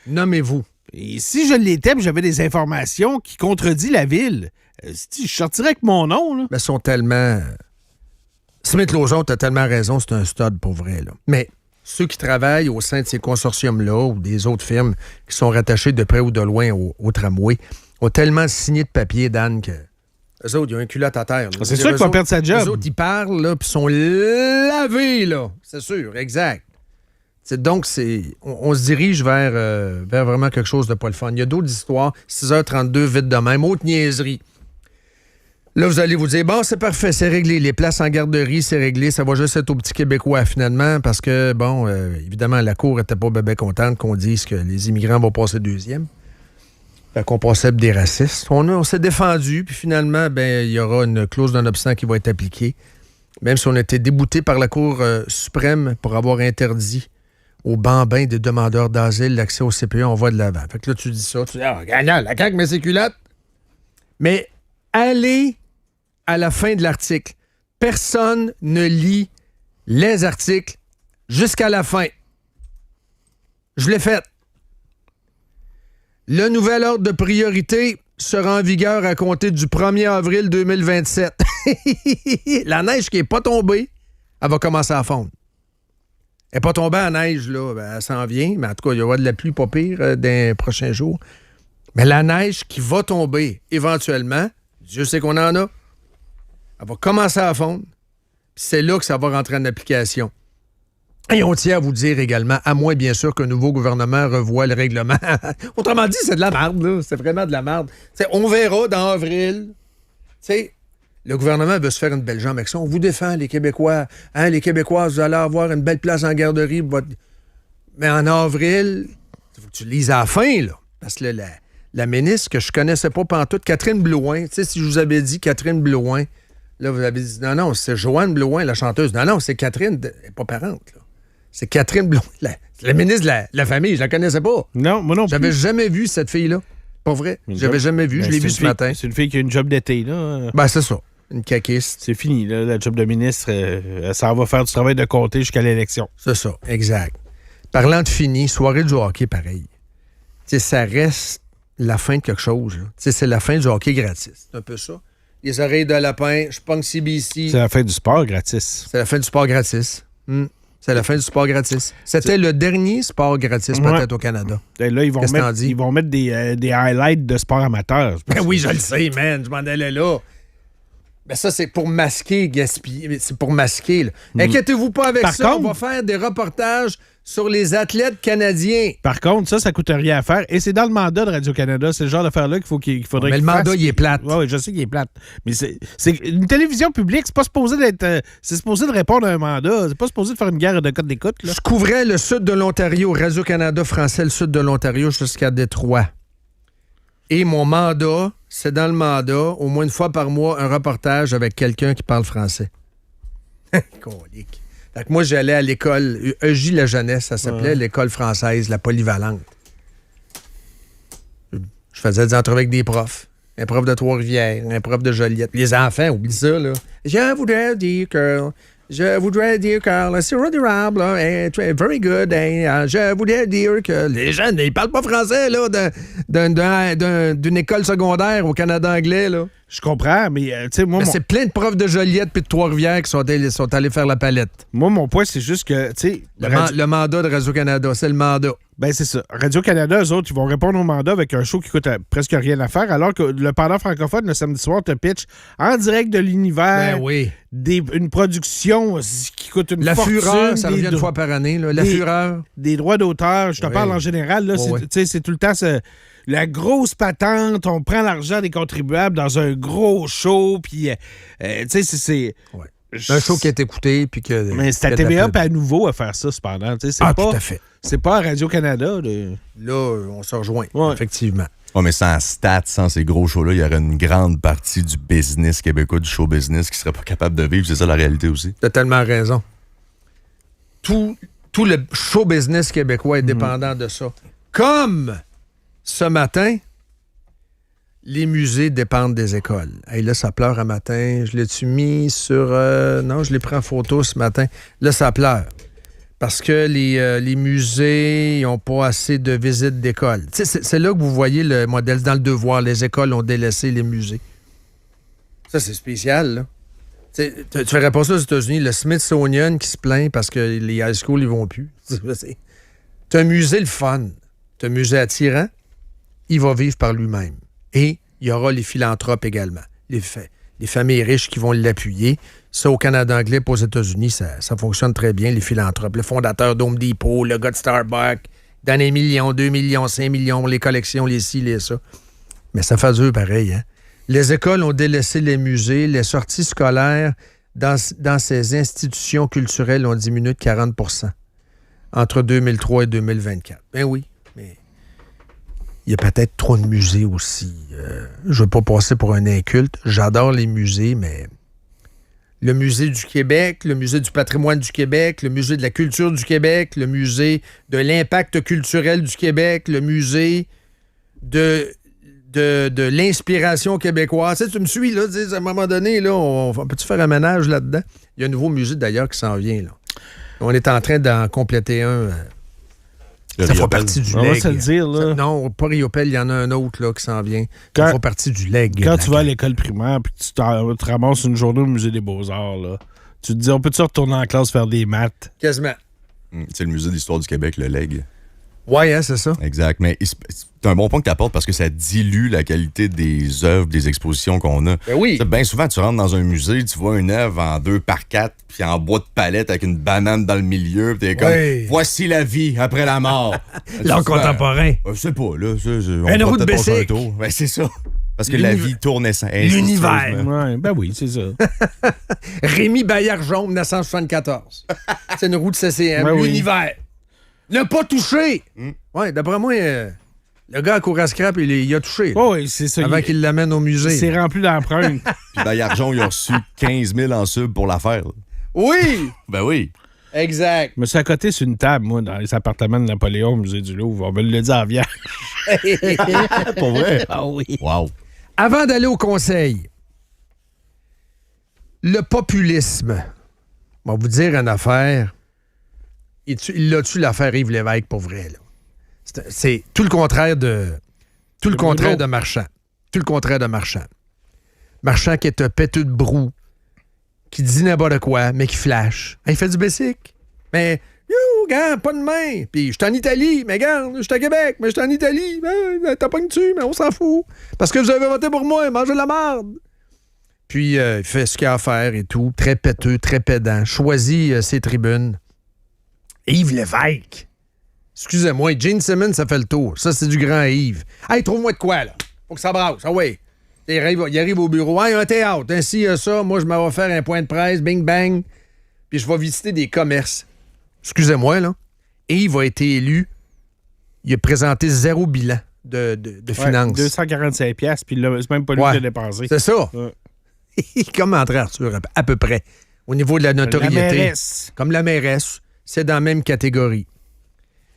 Nommez-vous. Et si je l'étais, puis j'avais des informations qui contredisent la ville, je sortirais avec mon nom, là. Mais ils sont tellement... Smith-Lauzon, t'as tellement raison, c'est un stud pour vrai, là. Mais ceux qui travaillent au sein de ces consortiums-là ou des autres firmes qui sont rattachées de près ou de loin au tramway ont tellement signé de papier, Dan, que eux autres, ils ont un culotte à terre. C'est sûr qu'il va perdre sa job. Eux autres, ils parlent, là, puis sont lavés, là. C'est sûr, exact. Donc, on se dirige vers vraiment quelque chose de pas le fun. Il y a d'autres histoires. 6h32, vite de même. Autre niaiserie. Là, vous allez vous dire, bon, c'est parfait, c'est réglé. Les places en garderie, c'est réglé. Ça va juste être aux petits Québécois, finalement, parce que, bon, évidemment, la Cour était pas bébé contente qu'on dise que les immigrants vont passer deuxième. Fait qu'on passait pour des racistes. On s'est défendu, puis finalement, ben, il y aura une clause d'un obstant qui va être appliquée. Même si on a été débouté par la Cour suprême pour avoir interdit aux bambins des demandeurs d'asile l'accès au CPE, on va de l'avant. Fait que là, tu dis ça, tu dis, gagnant, la CAQ met ses culottes. Mais allez à la fin de l'article. Personne ne lit les articles jusqu'à la fin. Je l'ai fait. Le nouvel ordre de priorité sera en vigueur à compter du 1er avril 2027. La neige qui n'est pas tombée, elle va commencer à fondre. Elle n'est pas tombée en neige, là, ben, elle s'en vient, mais en tout cas, il y aura de la pluie pas pire dans les prochains jours. Mais la neige qui va tomber éventuellement, Dieu sait qu'on en a, elle va commencer à fondre, puis c'est là que ça va rentrer en application. Et on tient à vous dire également, à moins bien sûr qu'un nouveau gouvernement revoie le règlement. Autrement dit, c'est de la merde, là. C'est vraiment de la merde. T'sais, on verra dans avril. T'sais, le gouvernement veut se faire une belle jambe avec ça. On vous défend, les Québécois. Hein, les Québécois, vous allez avoir une belle place en garderie. Mais en avril, il faut que tu lises à la fin, là. Parce que là, la ministre que je connaissais pas pantoute, Catherine Blouin, tu sais, si je vous avais dit Catherine Blouin, là, vous avez dit, non, c'est Joanne Blouin, la chanteuse. Non, c'est Catherine, elle n'est pas parente, là. C'est Catherine Blouin, la ministre de la famille. Je la connaissais pas. Non, moi non plus. J'avais jamais vu cette fille-là. Pas vrai. J'avais jamais vu. Je l'ai vue ce matin. C'est une fille qui a une job d'été, là. Ben, c'est ça. Une caquiste. C'est fini, là. La job de ministre, ça va faire du travail de comté jusqu'à l'élection. C'est ça, exact. Parlant de fini, soirée du hockey, pareil. T'sais, ça reste la fin de quelque chose. C'est la fin du hockey gratis. C'est un peu ça. Les oreilles de lapin, je pogne CBC. C'est la fin du sport gratis. C'est la fin du sport gratis. C'est la fin du sport gratis. C'était le dernier sport gratis, peut-être, au Canada. Et là, ils vont mettre des highlights de sport amateur. Ben oui, je le sais, man. Je m'en allais là. Ben ça, c'est pour masquer, gaspiller. C'est pour masquer. Là. Inquiétez-vous pas avec ça. On va faire des reportages sur les athlètes canadiens. Par contre, ça coûte rien à faire. Et c'est dans le mandat de Radio-Canada. C'est le genre d'affaire-là qu'il faudrait mais qu'il le fasse. mandat, il est plate. Oui, je sais qu'il est plate. Mais c'est une télévision publique, c'est pas supposé d'être... c'est supposé de répondre à un mandat. C'est pas supposé de faire une guerre de code d'écoute. Là. Je couvrais le sud de l'Ontario, Radio-Canada français, le sud de l'Ontario jusqu'à Détroit. Et mon mandat, c'est dans le mandat, au moins une fois par mois, un reportage avec quelqu'un qui parle français. Colique. Fait que moi, j'allais à l'école, EJ La Jeunesse, ça s'appelait, l'école française, la polyvalente. Je faisais des entrevues avec des profs. Un prof de Trois-Rivières, un prof de Joliette. Les enfants, oublie ça, là. Je voudrais dire que c'est redérable, very good. Je voudrais dire que les jeunes, ils parlent pas français, là, d'une école secondaire au Canada anglais, là. Je comprends, mais tu sais, moi... c'est plein de profs de Joliette puis de Trois-Rivières qui sont allés faire la palette. Moi, mon point, c'est juste que, tu sais... Le mandat de Radio-Canada, c'est le mandat. Ben c'est ça. Radio-Canada, eux autres, ils vont répondre au mandat avec un show qui coûte presque rien à faire, alors que le pendant francophone, le samedi soir, te pitch en direct de l'univers. Ben oui. Une production qui coûte une fortune. La Fureur, ça revient une fois par année, là. La Fureur. Des droits d'auteur, je te parle en général, là, c'est tout le temps... La grosse patente, on prend l'argent des contribuables dans un gros show, puis, tu sais, c'est... Ouais. Un show qui est écouté, puis que... Mais c'est à TVA à nouveau à faire ça, cependant. Tout à fait. C'est pas à Radio-Canada. Là, on se rejoint, effectivement. Oh, mais sans stats, sans ces gros shows-là, il y aurait une grande partie du business québécois, du show business, qui serait pas capable de vivre. C'est ça la réalité aussi. T'as tellement raison. Tout le show business québécois est dépendant de ça. Comme... Ce matin, les musées dépendent des écoles. Hey, là, ça pleure un matin. Je l'ai-tu mis sur... non, je l'ai pris en photo ce matin. Là, ça pleure. Parce que les musées n'ont pas assez de visites d'école. C'est là que vous voyez le modèle. Dans le Devoir, les écoles ont délaissé les musées. Ça, c'est spécial, là. Tu verrais pas ça aux États-Unis. Le Smithsonian qui se plaint parce que les high schools, ils vont plus. C'est un musée le fun. C'est un musée attirant. Il va vivre par lui-même. Et il y aura les philanthropes également. Les familles riches qui vont l'appuyer. Ça, au Canada anglais et aux États-Unis, ça fonctionne très bien, les philanthropes. Le fondateur d'Home Depot, le gars de Starbucks, dans les millions, 2 millions, 5 millions, les collections, les ci, les ça. Mais ça fait dur pareil, hein? Les écoles ont délaissé les musées. Les sorties scolaires dans ces institutions culturelles ont diminué de 40 % entre 2003 et 2024. Ben oui, mais... Il y a peut-être trop de musées aussi. Je ne veux pas passer pour un inculte. J'adore les musées, mais le Musée du Québec, le Musée du patrimoine du Québec, le Musée de la culture du Québec, le Musée de l'impact culturel du Québec, le Musée de l'inspiration québécoise. Tu sais, tu me suis, là, à un moment donné, là, on peut-tu faire un ménage là-dedans? Il y a un nouveau musée, d'ailleurs, qui s'en vient. Là. On est en train d'en compléter un... Ça fait partie du legs. On va se le dire, là. Non, pas Riopelle, il y en a un autre là, qui s'en vient. Ça fait partie du legs. Quand tu vas à l'école primaire et que tu te ramasses une journée au Musée des Beaux-Arts, là, tu te dis, on peut-tu retourner en classe faire des maths? Quasiment. C'est le Musée d'histoire du Québec, le legs. Oui, hein, c'est ça. Exact. Mais c'est un bon point que tu apportes parce que ça dilue la qualité des œuvres, des expositions qu'on a. Ben oui. Bien souvent, tu rentres dans un musée, tu vois une œuvre en 2x4 puis en bois de palette avec une banane dans le milieu. Puis t'es comme, voici la vie après la mort. L'art contemporain. Je sais pas, là. Une roue de bicycle. Ben, c'est ça. Parce que la vie tourne ainsi. L'univers. Ouais, ben oui, c'est ça. Rémi Bayard-Jean, 1974. C'est une roue de CCM. Ben l'univers. Ne pas toucher! Oui, d'après moi, le gars à cour à scrap, il a touché. Oui, c'est ça. Avant qu'il l'amène au musée. C'est rempli d'empreintes. Puis Bayard-Jean, il a reçu 15 000 en sub pour l'affaire. Oui! Ben oui. Exact. Je me suis à côté sur une table, moi, dans les appartements de Napoléon au musée du Louvre. On me le dit en vierge. Pour vrai? Ah oui. Wow. Avant d'aller au conseil, le populisme. On va vous dire une affaire. Il a tué l'affaire Yves Lévesque pour vrai, là. C'est tout le contraire de... Tout le contraire de Marchand. Tout le contraire de Marchand. Marchand qui est un péteux de brou, qui dit n'importe quoi, mais qui flash. Il fait du basic. Mais, regarde, pas de main. Puis, je suis en Italie, mais regarde, je suis à Québec, mais je suis en Italie. T'as pas une dessus, mais on s'en fout. Parce que vous avez voté pour moi, mangez de la merde. Puis il fait ce qu'il a à faire et tout. Très péteux, très pédant. Choisit ses tribunes. Yves Lévesque. Excusez-moi, Gene Simmons, ça fait le tour. Ça, c'est du grand Yves. Hey, trouve-moi de quoi, là? Faut que ça brasse. Ah oui. Il arrive au bureau. Hey, un théâtre. Ainsi, ça, moi, je m'en vais faire un point de presse. Bing, bang. Puis je vais visiter des commerces. Excusez-moi, là. Yves a été élu. Il a présenté 0 bilan de finances. 245$, puis là, c'est même pas lui qui l'a dépensé. C'est ça. Ouais. Comme André Arthur, à peu près. Au niveau de la notoriété. La mairesse. Comme la mairesse. C'est dans la même catégorie.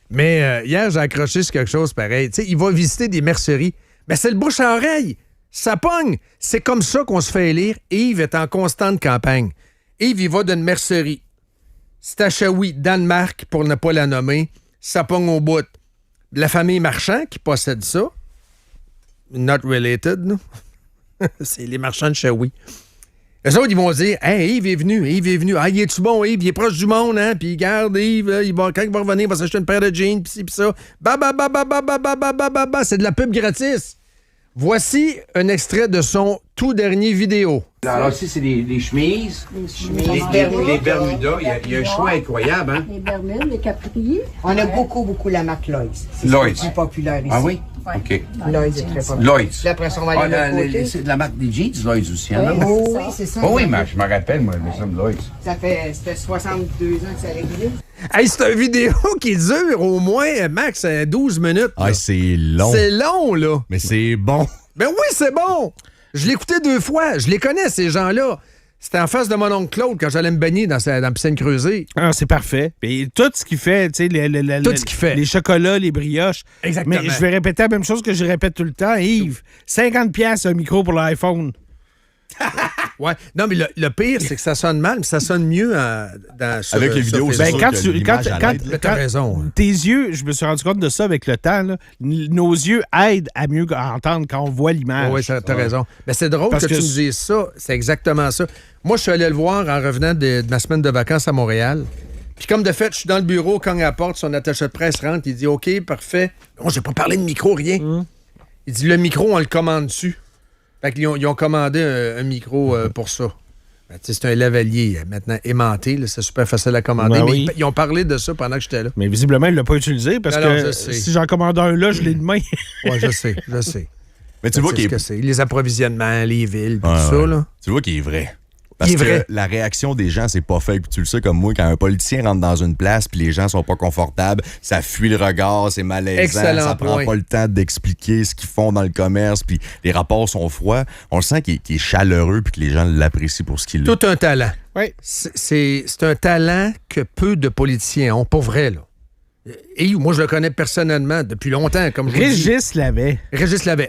Mais hier, j'ai accroché sur quelque chose pareil. Tu sais, il va visiter des merceries. Mais c'est le bouche à oreille. Ça pogne. C'est comme ça qu'on se fait élire. Yves est en constante campagne. Yves, il va d'une mercerie. C'est à Shawi, Danemark, pour ne pas la nommer. Ça pogne au bout. La famille Marchand qui possède ça. Not related, non? C'est les marchands de Shawi. Eux autres, ils vont dire, « Hey, Yves est venu. Ah, il est-tu bon, Yves? Il est proche du monde, hein? Puis garde, Yves, là, quand il va revenir, il va s'acheter une paire de jeans, pis ci, pis ça. C'est de la pub gratis. » Voici un extrait de son tout dernier vidéo. Alors ici, c'est les chemises. Les Bermudas. Il y a un choix incroyable, hein? Les Bermudes, les Capri. On a beaucoup la marque Lloyds. Lloyds. C'est populaire ici. Ah oui? Ouais. OK. Lloyds est très populaire. Lloyds. Puis après ça, on va aller de l'autre côté. C'est de la marque des jeans, Lloyds aussi, hein? Oui, c'est ça. Oh oui, mais je me rappelle, moi, nous sommes Lloyds. Ça fait 62 ans que ça régulier. Hey, c'est une vidéo qui dure au moins, max, 12 minutes. Là. Ah, c'est long. C'est long, là. Mais c'est bon. Ben oui, c'est bon. Je l'ai écouté 2 fois. Je les connais, ces gens-là. C'était en face de mon oncle Claude quand j'allais me baigner dans la piscine creusée. Ah, c'est parfait. Et tout ce qu'il fait, tu sais, tout ce qu'il fait. Les chocolats, les brioches. Exactement. Mais je vais répéter la même chose que je répète tout le temps. Yves, 50$ un micro pour l'iPhone. Ouais. Non, mais le pire, c'est que ça sonne mal, mais ça sonne mieux sur, avec les vidéos. Facebook. T'as raison. Tes yeux, je me suis rendu compte de ça avec le temps. Là. Nos yeux aident à mieux entendre quand on voit l'image. Oui, t'as raison. Mais c'est drôle que tu me dises ça. C'est exactement ça. Moi, je suis allé le voir en revenant de ma semaine de vacances à Montréal. Puis comme de fait, je suis dans le bureau, quand à la porte, son attaché de presse rentre, il dit « OK, parfait. » Bon, j'ai pas parlé de micro, rien. Il dit « Le micro, on le commande dessus. » Fait qu'ils ont commandé un micro pour ça. Ben, c'est un lavalier maintenant aimanté. Là, c'est super facile à commander. Ben mais oui. ils ont parlé de ça pendant que j'étais là. Mais visiblement, il ne l'a pas utilisé parce que si j'en commande un là, je l'ai demain. Oui, je sais. Mais tu vois qu'il est... Les approvisionnements, les villes, tout ça. Là. Tu vois qu'il est vrai. Parce que la réaction des gens, c'est pas fake. Puis tu le sais comme moi, quand un politicien rentre dans une place puis les gens sont pas confortables, ça fuit le regard, c'est malaisant, ça prend pas le temps d'expliquer ce qu'ils font dans le commerce, puis les rapports sont froids. On le sent qu'il est chaleureux puis que les gens l'apprécient pour ce qu'il est. Tout un talent. Oui. C'est un talent que peu de politiciens ont, pour vrai, là. Et moi, je le connais personnellement depuis longtemps, comme je vous dis. Régis l'avait.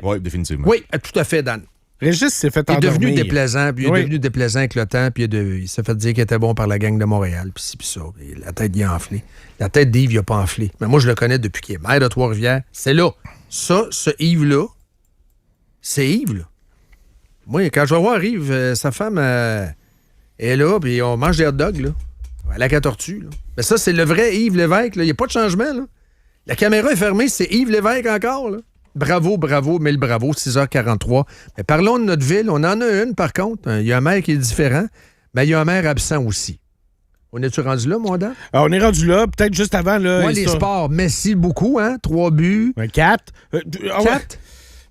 Oui, définitivement. Oui, tout à fait, Dan. Régis s'est fait endormir. Il est devenu déplaisant, avec le temps, puis il s'est fait dire qu'il était bon par la gang de Montréal, puis ci, puis ça. Puis la tête, il a enflé. La tête d'Yves, il n'a pas enflé. Mais moi, je le connais depuis qu'il est maire de Trois-Rivières. C'est là. Ça, ce Yves-là, c'est Yves, là. Moi, quand je vais voir Yves, sa femme est là, puis on mange des hot dogs, là. À la tortue, là. Mais ça, c'est le vrai Yves Lévesque, là. Il n'y a pas de changement, là. La caméra est fermée, c'est Yves Lévesque encore, là. Bravo, 6h43. Mais parlons de notre ville. On en a une, par contre. Il y a un maire qui est différent, mais il y a un maire absent aussi. On est-tu rendu là, mon Dan? On est rendu là, peut-être juste avant. Là, moi, les sports, Messi, beaucoup, hein? 3 buts. 4. 4? Tu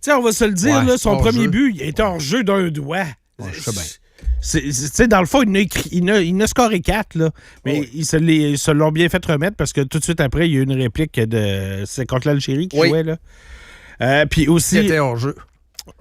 sais, on va se le dire, là, son premier but, il est hors jeu d'un doigt. Ouais, je sais bien. Dans le fond, il a scoré 4, là, mais ils se l'ont bien fait remettre parce que tout de suite après, il y a eu une réplique c'est contre l'Algérie qui jouait, là. Puis aussi. C'était hors jeu.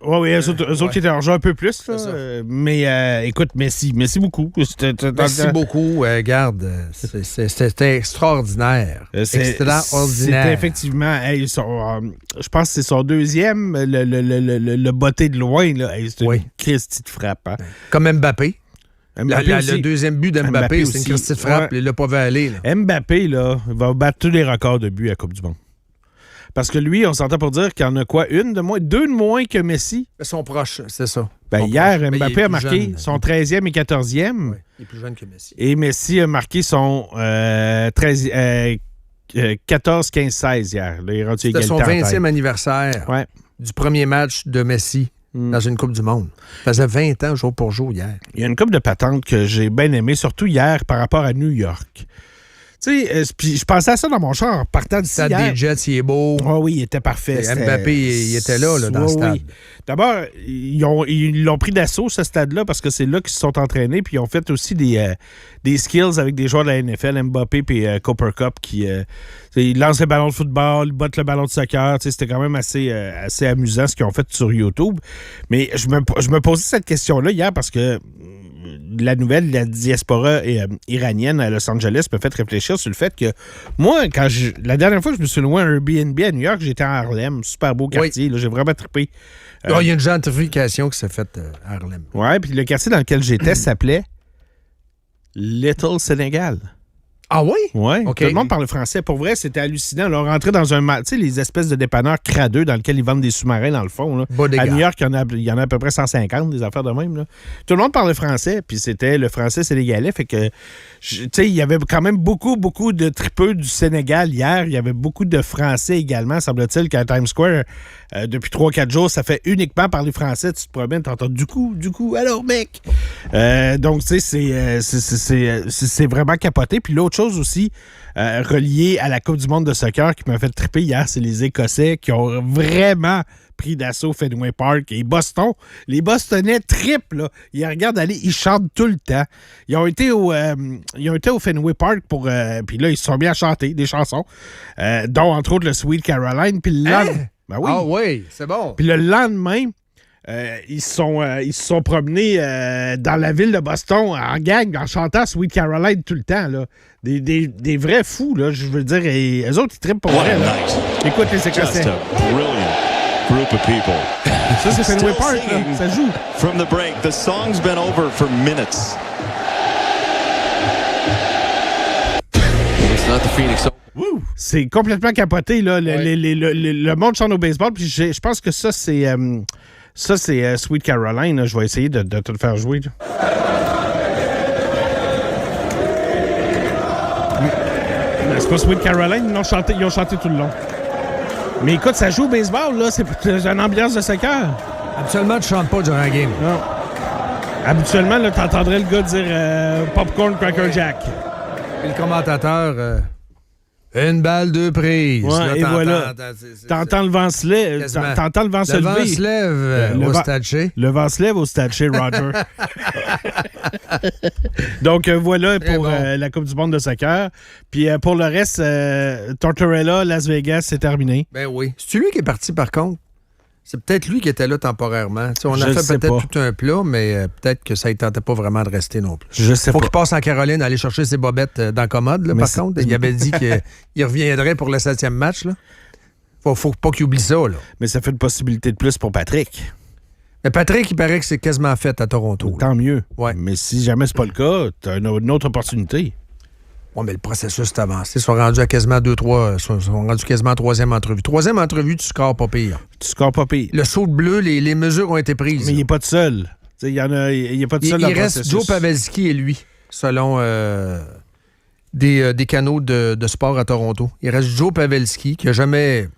Oui, eux autres qui étaient hors jeu un peu plus. Là, mais écoute, merci beaucoup. Merci beaucoup. Garde, c'était extraordinaire. C'était effectivement. Je pense que c'est son deuxième, le botté de loin. C'est une Christie de frappe. Hein. Comme Mbappé. Le deuxième but d'Mbappé, c'est une Christie de frappe. Il l'a pas vu aller. Là. Mbappé va battre tous les records de buts à la Coupe du Monde. Parce que lui, on s'entend pour dire qu'il y en a quoi? 2 de moins que Messi? Ils sont proches, c'est ça. Hier, Mbappé a marqué son 13e et 14e. Oui, il est plus jeune que Messi. Et Messi a marqué son 14, 15, 16 hier. Là, il est rendu C'était son 20e anniversaire du premier match de Messi dans une Coupe du monde. Ça faisait 20 ans jour pour jour hier. Il y a une coupe de patentes que j'ai bien aimée, surtout hier par rapport à New York. Tu sais, puis je pensais à ça dans mon char en partant d'ici hier. Le stade des Jets, il est beau. Oh oui, il était parfait. Mbappé, il était là dans le stade. Oui. D'abord, ils l'ont pris d'assaut, ce stade-là, parce que c'est là qu'ils se sont entraînés, puis ils ont fait aussi des skills avec des joueurs de la NFL, Mbappé et Cooper Cup, qui ils lancent les ballons de football, ils battent le ballon de soccer. C'était quand même assez amusant ce qu'ils ont fait sur YouTube. Mais je me posais cette question-là hier parce que la nouvelle de la diaspora iranienne à Los Angeles me fait réfléchir sur le fait que moi, la dernière fois que je me suis loué un Airbnb à New York, j'étais à Harlem, super beau quartier, là, j'ai vraiment trippé. Il y a une gentrification qui s'est faite à Harlem. Ouais, puis le quartier dans lequel j'étais s'appelait Little Sénégal. Ah oui? Oui, okay. Tout le monde parle français. Pour vrai, c'était hallucinant. Là, on rentrait dans tu sais, les espèces de dépanneurs cradeux dans lesquels ils vendent des sous-marins, dans le fond. Là. À New York, il y en a à peu près 150, des affaires de même. Là. Tout le monde parlait français, puis c'était le français sénégalais. Fait que, tu sais, il y avait quand même beaucoup de tripeux du Sénégal hier. Il y avait beaucoup de Français également. Semble-t-il qu'à Times Square, depuis 3-4 jours, ça fait uniquement parler français. Tu te promènes, t'entends du coup, alors mec! Donc, tu sais, c'est vraiment capoté. Puis l'autre chose aussi, reliée à la Coupe du monde de soccer qui m'a fait triper hier, c'est les Écossais qui ont vraiment pris d'assaut Fenway Park. Et Boston, les Bostonnais trippent, là. Ils regardent aller, ils chantent tout le temps. Ils ont été au Fenway Park pour... puis là, ils se sont mis à chanter des chansons, dont, entre autres, le Sweet Caroline. Puis le lendemain... Ben oui. Ah oui, c'est bon. Puis le lendemain... ils se sont promenés dans la ville de Boston en gang, en chantant Sweet Caroline tout le temps. Là. Des vrais fous, là, je veux dire. Et eux autres, ils trippent pour vrai. Là. Écoute les Écossais. Group of people. Ça, c'est Fenway Park, là. Ça joue. From the break, the song's been over for minutes. It's not the Phoenix. C'est complètement capoté, là. Le monde chante au baseball, puis je pense que ça, c'est Sweet Caroline. Là. Je vais essayer de te le faire jouer. Là. C'est pas Sweet Caroline, ils ont chanté tout le long. Mais écoute, ça joue au baseball, là. C'est une ambiance de soccer. Habituellement, tu chantes pas durant la game. Non. Habituellement, là, t'entendrais le gars dire Popcorn Cracker Jack. Et le commentateur... Une balle de prise. Ouais, là, et voilà. T'entends le vent se lever. T'entends le vent se lever. Le vent se lève au Stade Chez. Le vent se lève au Stade Chez, Roger. Donc, voilà pour la Coupe du monde de soccer. Puis pour le reste, Tortorella, Las Vegas, c'est terminé. Ben oui. C'est lui qui est parti, par contre? C'est peut-être lui qui était là temporairement. T'sais, on a fait peut-être tout un plat, mais peut-être que ça ne tentait pas vraiment de rester non plus. Je sais pas. Faut qu'il passe en Caroline aller chercher ses bobettes dans la commode, là, par contre. Il avait dit qu'il reviendrait pour le 7e match. Là. Faut pas qu'il oublie ça. Là. Mais ça fait une possibilité de plus pour Patrick. Mais Patrick, il paraît que c'est quasiment fait à Toronto. Tant mieux. Ouais. Mais si jamais c'est pas le cas, t'as une autre opportunité. Oui, mais le processus est avancé. Ils sont rendus à quasiment 2-3. Ils sont rendus quasiment à 3e entrevue. 3e entrevue, tu scores pas pire. Tu scores pas pire. Le saut de bleu, les mesures ont été prises. Mais il n'est pas tout seul. Il n'est pas tout seul dans le processus. Il reste Joe Pavelski et lui, selon des canaux de sport à Toronto. Il reste Joe Pavelski, qui a jamais...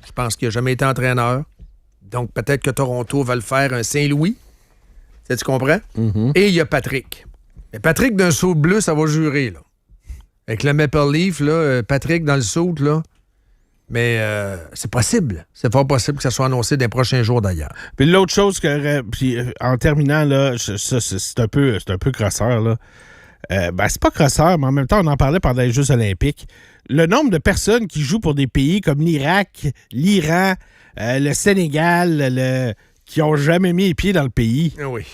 Je pense qu'il n'a jamais été entraîneur. Donc, peut-être que Toronto va le faire un Saint-Louis. Tu comprends? Mm-hmm. Et il y a Patrick. Mais Patrick, d'un saut de bleu, ça va jurer, là. Avec le Maple Leaf, là, Patrick dans le saut, là. Mais c'est possible. C'est pas possible que ça soit annoncé dans les prochains jours, d'ailleurs. Puis l'autre chose que... Puis en terminant, là, c'est un peu crosseur, là. C'est pas crosseur, mais en même temps, on en parlait pendant les Jeux olympiques. Le nombre de personnes qui jouent pour des pays comme l'Irak, l'Iran, le Sénégal, qui ont jamais mis les pieds dans le pays. Oui.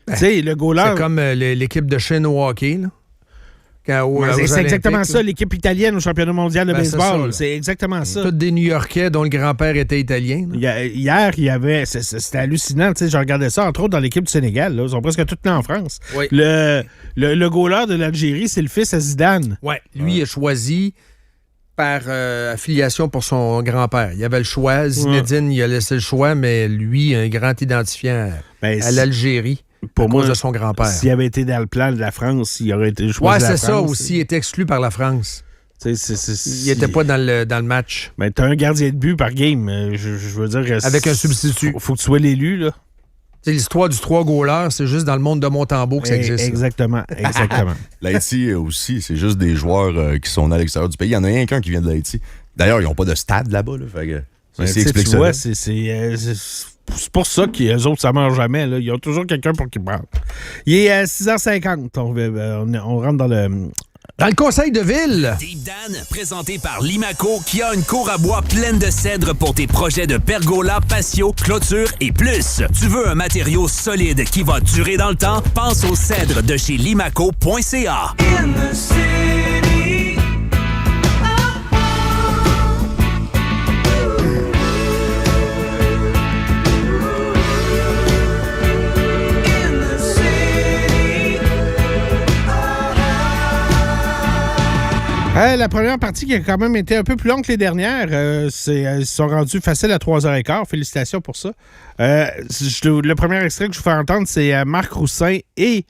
Tu sais, le goaler... C'est comme l'équipe de Chine au hockey, là. C'est exactement ça, l'équipe italienne au championnat mondial de baseball. C'est exactement ça. Tous des New-Yorkais dont le grand-père était italien. Hier, il y avait... C'était hallucinant. Je regardais ça, entre autres, dans l'équipe du Sénégal. Là. Ils sont presque tous nés en France. Oui. Le goaler de l'Algérie, c'est le fils à Zidane. Oui. Lui, il a choisi par affiliation pour son grand-père. Il y avait le choix. Zinedine, il a laissé le choix, mais lui, un grand identifiant à l'Algérie. Pour moi, de son grand-père. S'il avait été dans le plan de la France, il aurait été choisi. Ouais, la c'est France. ça aussi. Il est exclu par la France. Il n'était pas dans le match. Mais t'as un gardien de but par game. Je veux dire... Avec un substitut. Faut que tu sois l'élu, là. C'est l'histoire du 3 goalers, c'est juste dans le monde de Montembeault que ça existe. Exactement. L'Haïti aussi, c'est juste des joueurs qui sont à l'extérieur du pays. Il y en a rien qu'un qui vient de l'Haïti. D'ailleurs, ils n'ont pas de stade là-bas. Là, fait que, ça explique ça. Vois, c'est pour ça qu'eux autres, ça ne meurt jamais. Là. Ils ont toujours quelqu'un pour qu'ils parlent. Il est 6h50. On rentre dans le conseil de ville. Deep Dan, présenté par Limaco, qui a une cour à bois pleine de cèdre pour tes projets de pergola, patio, clôture et plus. Tu veux un matériau solide qui va durer dans le temps? Pense au cèdre de chez limaco.ca. La première partie qui a quand même été un peu plus longue que les dernières, ils sont rendus faciles à 3h15. Félicitations pour ça. Le premier extrait que je vous fais entendre, c'est Marc Roussin et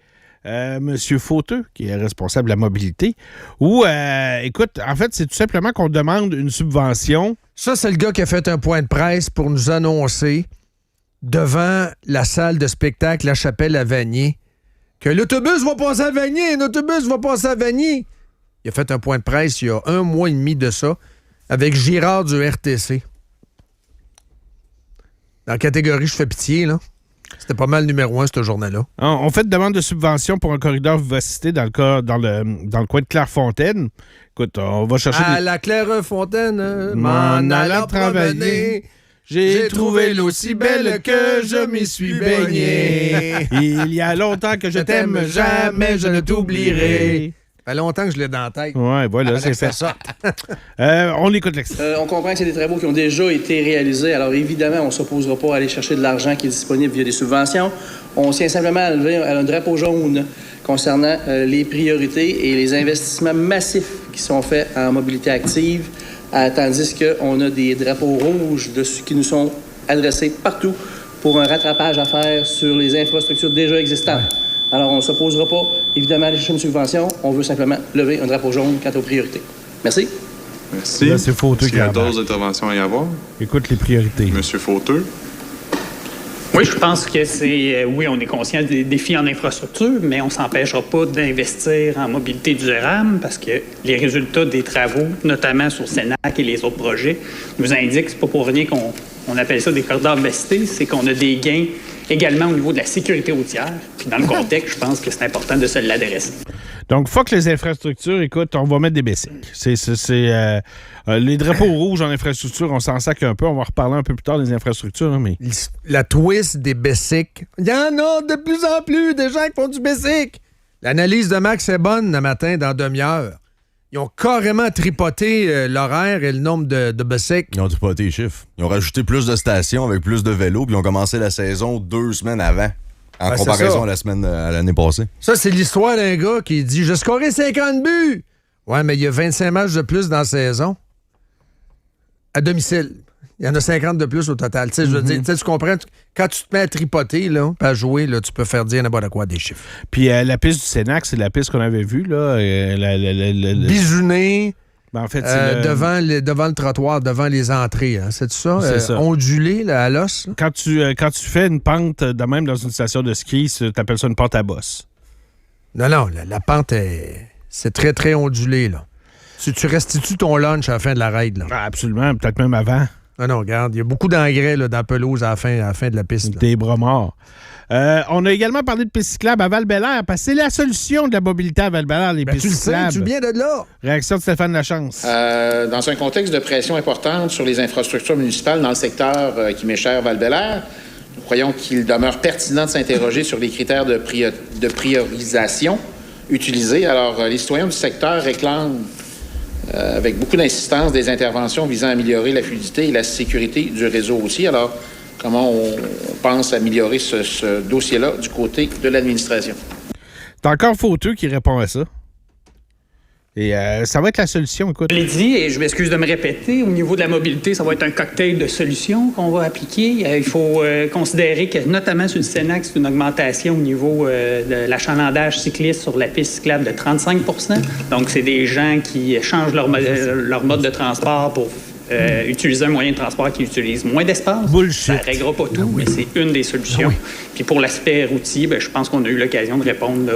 M. Fauteux, qui est responsable de la mobilité, où, écoute, en fait, c'est tout simplement qu'on demande une subvention. Ça, c'est le gars qui a fait un point de presse pour nous annoncer devant la salle de spectacle La Chapelle à Vanier que l'autobus va passer à Vanier, l'autobus va passer à Vanier. Il a fait un point de presse il y a 1 mois et demi de ça avec Girard du RTC. Dans la catégorie Je fais pitié, là. C'était pas mal numéro 1, ce journal-là. On fait une demande de subvention pour un corridor vivacité dans le coin de Clairefontaine. Écoute, on va chercher... À la Clairefontaine, m'en allant travailler, j'ai trouvé l'eau si belle que je m'y suis baigné. Il y a longtemps que je t'aime, jamais je ne t'oublierai. Ça fait longtemps que je l'ai dans la tête. Oui, voilà, c'est fait. Ça. On écoute l'extrait. On comprend que c'est des travaux qui ont déjà été réalisés. Alors, évidemment, on ne s'opposera pas à aller chercher de l'argent qui est disponible via des subventions. On tient simplement à lever un drapeau jaune concernant les priorités et les investissements massifs qui sont faits en mobilité active, tandis qu'on a des drapeaux rouges qui nous sont adressés partout pour un rattrapage à faire sur les infrastructures déjà existantes. Ouais. Alors, on ne s'opposera pas, évidemment, à aller chercher une subvention. On veut simplement lever un drapeau jaune quant aux priorités. Merci. Merci. Là, c'est Fauteux qui a d'autres interventions à y avoir. Écoute les priorités. Monsieur Fauteux. Oui, je pense que c'est... oui, on est conscient des défis en infrastructure, mais on ne s'empêchera pas d'investir en mobilité durable parce que les résultats des travaux, notamment sur Sénac et les autres projets, nous indiquent que c'est pas pour rien qu'on appelle ça des corridors de vivacité, c'est qu'on a des gains également au niveau de la sécurité routière. Puis dans le contexte, je pense que c'est important de se l'adresser. Donc, fuck les infrastructures. Écoute, on va mettre des bicycles. Les drapeaux rouges en infrastructure, on s'en sac un peu. On va reparler un peu plus tard des infrastructures. Mais... La twist des bicycles. Il y en a de plus en plus des gens qui font du bicycle. L'analyse de Max est bonne le matin dans demi-heure. Ils ont carrément tripoté l'horaire et le nombre de bicycles. Ils ont tripoté les chiffres. Ils ont rajouté plus de stations avec plus de vélos, puis ils ont commencé la saison 2 semaines avant, en comparaison à l'année passée. Ça, c'est l'histoire d'un gars qui dit « J'ai scoré 50 buts! » Ouais, mais il y a 25 matchs de plus dans la saison. À domicile. Il y en a 50 de plus au total. Je veux dire, tu comprends? Quand tu te mets à tripoter, là, à jouer, là, tu peux faire dire n'importe quoi des chiffres. Puis la piste du Sénac, c'est la piste qu'on avait vue, là. Bisounée. Ben, en fait, devant le trottoir, devant les entrées. Hein. C'est ça? C'est ça. Ondulé, là, à l'os. Quand tu fais une pente de même dans une station de ski, tu appelles ça une pente à bosse. Non, la pente, c'est très, très ondulé, là. Tu restitues ton lunch à la fin de la raid, là. Ah, absolument, peut-être même avant. Ah non, regarde, il y a beaucoup d'engrais là, dans la pelouse à la fin de la piste. Des bras morts. On a également parlé de pistes cyclables à Val-Bélair, parce que c'est la solution de la mobilité à Val-Bélair, les pistes cyclables. Tu viens de là. Réaction de Stéphane Lachance. Dans un contexte de pression importante sur les infrastructures municipales dans le secteur qui m'est cher, Val-Bélair, nous croyons qu'il demeure pertinent de s'interroger sur les critères de priorisation utilisés. Alors, les citoyens du secteur réclament avec beaucoup d'insistance des interventions visant à améliorer la fluidité et la sécurité du réseau aussi. Alors, comment on pense améliorer ce dossier-là du côté de l'administration? C'est encore Fauteux qui répond à ça. Et ça va être la solution, écoute. Je l'ai dit, et je m'excuse de me répéter, au niveau de la mobilité, ça va être un cocktail de solutions qu'on va appliquer. Il faut considérer que, notamment sur le Sénac, c'est une augmentation au niveau de l'achalandage cycliste sur la piste cyclable de 35 %. Donc, c'est des gens qui changent leur mode de transport pour utiliser un moyen de transport qui utilise moins d'espace. Bullshit. Ça ne réglera pas tout, mais c'est une des solutions. Puis pour l'aspect routier, je pense qu'on a eu l'occasion de répondre là,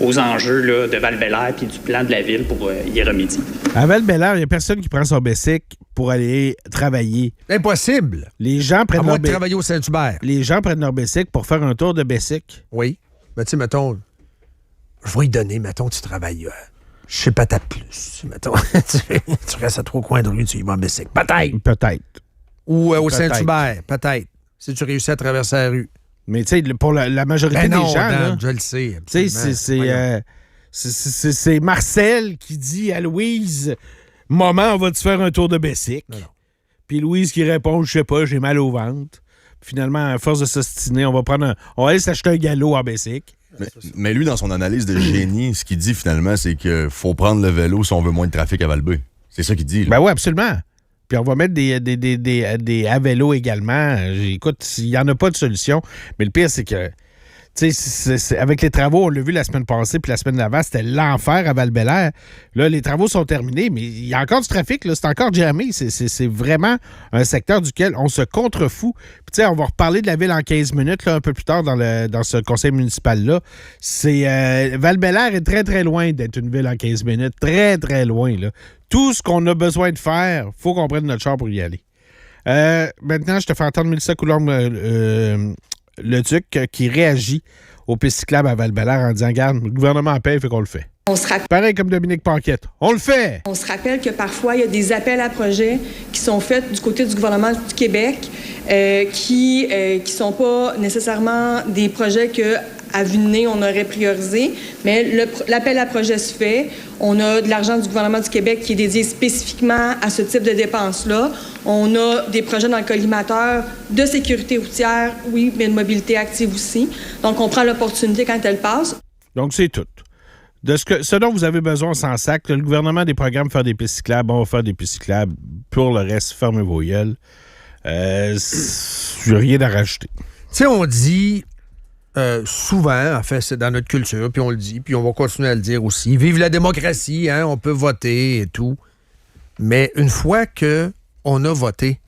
aux enjeux là, de Val-Bélair puis du plan de la ville pour y remédier. À Val-Bélair, il n'y a personne qui prend son bicycle pour aller travailler. Impossible. Les gens prennent leur bicycle. Travailler au Saint-Hubert. Les gens prennent leur bicycle pour faire un tour de bicycle. Oui. Mais tu sais, mettons, je vais y donner, mettons, tu travailles... Je sais pas, Patate Plus, mettons. Tu restes à 3 coins de rue, tu y vas en bicycle. Peut-être. Ou au Saint-Hubert, peut-être. Si tu réussis à traverser la rue. Mais tu sais, pour la majorité des gens... Dan, je le sais. Tu sais, c'est Marcel qui dit à Louise, « Maman, on va-tu faire un tour de bicycle? » Puis Louise qui répond, « Je sais pas, j'ai mal au ventre. » Finalement, à force de s'ostiner, on va aller s'acheter un galop en bicycle. Mais lui, dans son analyse de génie, ce qu'il dit finalement, c'est qu'il faut prendre le vélo si on veut moins de trafic à Val-B. C'est ça qu'il dit. Là. Ben oui, absolument. Puis on va mettre des à vélo également. Écoute, il n'y en a pas de solution. Mais le pire, c'est que, tu sais, avec les travaux, on l'a vu la semaine passée, puis la semaine d'avant, c'était l'enfer à Val-Bélair. Là, les travaux sont terminés, mais il y a encore du trafic, là, c'est encore jamais. C'est vraiment un secteur duquel on se contrefout. Puis, tu sais, on va reparler de la ville en 15 minutes, là, un peu plus tard dans ce conseil municipal-là. Val-Bélair est très, très loin d'être une ville en 15 minutes. Très, très loin, là. Tout ce qu'on a besoin de faire, il faut qu'on prenne notre char pour y aller. Maintenant, je te fais entendre Mélissa Coulombe le Duc qui réagit aux pistes cyclables à Val-Bélair en disant « Regarde, le gouvernement paye, fait qu'on le fait. » Pareil comme Dominique Paquette. On le fait! On se rappelle que parfois, il y a des appels à projets qui sont faits du côté du gouvernement du Québec qui sont pas nécessairement des projets que à vue de nez, on aurait priorisé, mais l'appel à projet se fait. On a de l'argent du gouvernement du Québec qui est dédié spécifiquement à ce type de dépenses-là. On a des projets dans le collimateur de sécurité routière, oui, mais de mobilité active aussi. Donc, on prend l'opportunité quand elle passe. Donc, c'est tout. De ce dont vous avez besoin sans sac, le gouvernement des programmes faire des pistes cyclables, on va faire des pistes cyclables. Pour le reste, fermez vos gueules. J'ai rien à rajouter. Tu sais, on dit... souvent, en fait, c'est dans notre culture, puis on le dit, puis on va continuer à le dire aussi. Vive la démocratie, hein, on peut voter et tout. Mais une fois qu'on a voté,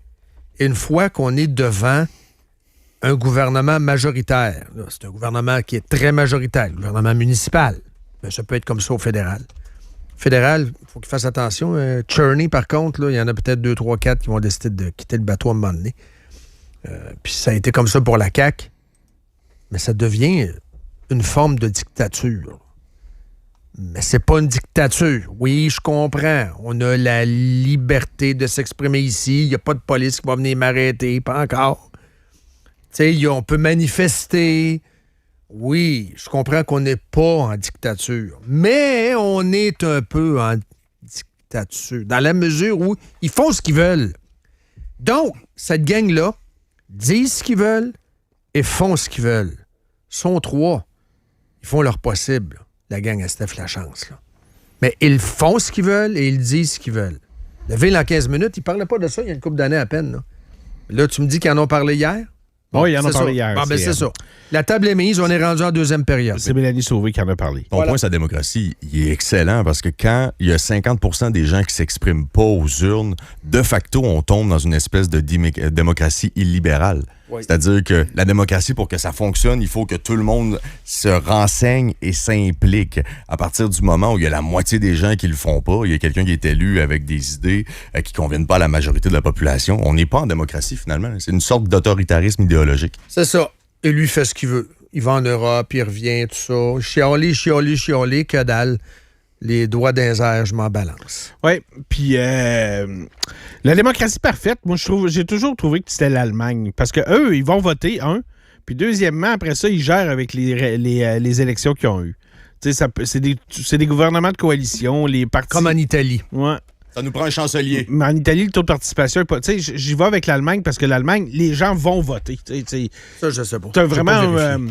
une fois qu'on est devant un gouvernement majoritaire, là, c'est un gouvernement qui est très majoritaire, le gouvernement municipal, mais ça peut être comme ça au fédéral. Fédéral, il faut qu'il fasse attention. Cherney, par contre, il y en a peut-être 2, 3, 4 qui vont décider de quitter le bateau à un moment donné. Puis ça a été comme ça pour la CAQ. Mais ça devient une forme de dictature. Mais c'est pas une dictature. Oui, je comprends. On a la liberté de s'exprimer ici. Il n'y a pas de police qui va venir m'arrêter. Pas encore. Tu sais, on peut manifester. Oui, je comprends qu'on n'est pas en dictature. Mais on est un peu en dictature. Dans la mesure où ils font ce qu'ils veulent. Donc, cette gang-là disent ce qu'ils veulent et font ce qu'ils veulent. Ils sont 3. Ils font leur possible, la gang à Steph Lachance. Là. Mais ils font ce qu'ils veulent et ils disent ce qu'ils veulent. Le ville en 15 minutes, ils ne parlaient pas de ça il y a une couple d'années à peine. Là, tu me dis qu'ils en ont parlé hier? Oui, ils en ont parlé hier. Bon, c'est ça. La table est mise, on est rendu en deuxième période. C'est Mélanie Sauvé qui en a parlé. Ton point, sa démocratie, il est excellent parce que quand il y a 50% des gens qui ne s'expriment pas aux urnes, de facto, on tombe dans une espèce de démocratie illibérale. Oui. C'est-à-dire que la démocratie, pour que ça fonctionne, il faut que tout le monde se renseigne et s'implique. À partir du moment où il y a la moitié des gens qui le font pas, il y a quelqu'un qui est élu avec des idées qui ne conviennent pas à la majorité de la population, on n'est pas en démocratie, finalement. C'est une sorte d'autoritarisme idéologique. C'est ça. Et lui fait ce qu'il veut. Il va en Europe, il revient, tout ça. Chialer, que dalle. Les doigts dans les airs, je m'en balance. Oui, puis la démocratie parfaite, moi, j'ai toujours trouvé que c'était l'Allemagne. Parce que eux, ils vont voter, puis deuxièmement, après ça, ils gèrent avec les élections qu'ils ont eues. Tu sais, c'est des gouvernements de coalition, les partis... Comme en Italie. Ouais. Ça nous prend un chancelier. Mais en Italie, le taux de participation est pas... Tu sais, j'y vais avec l'Allemagne parce que l'Allemagne, les gens vont voter. Ça, je sais pas. T'as vraiment...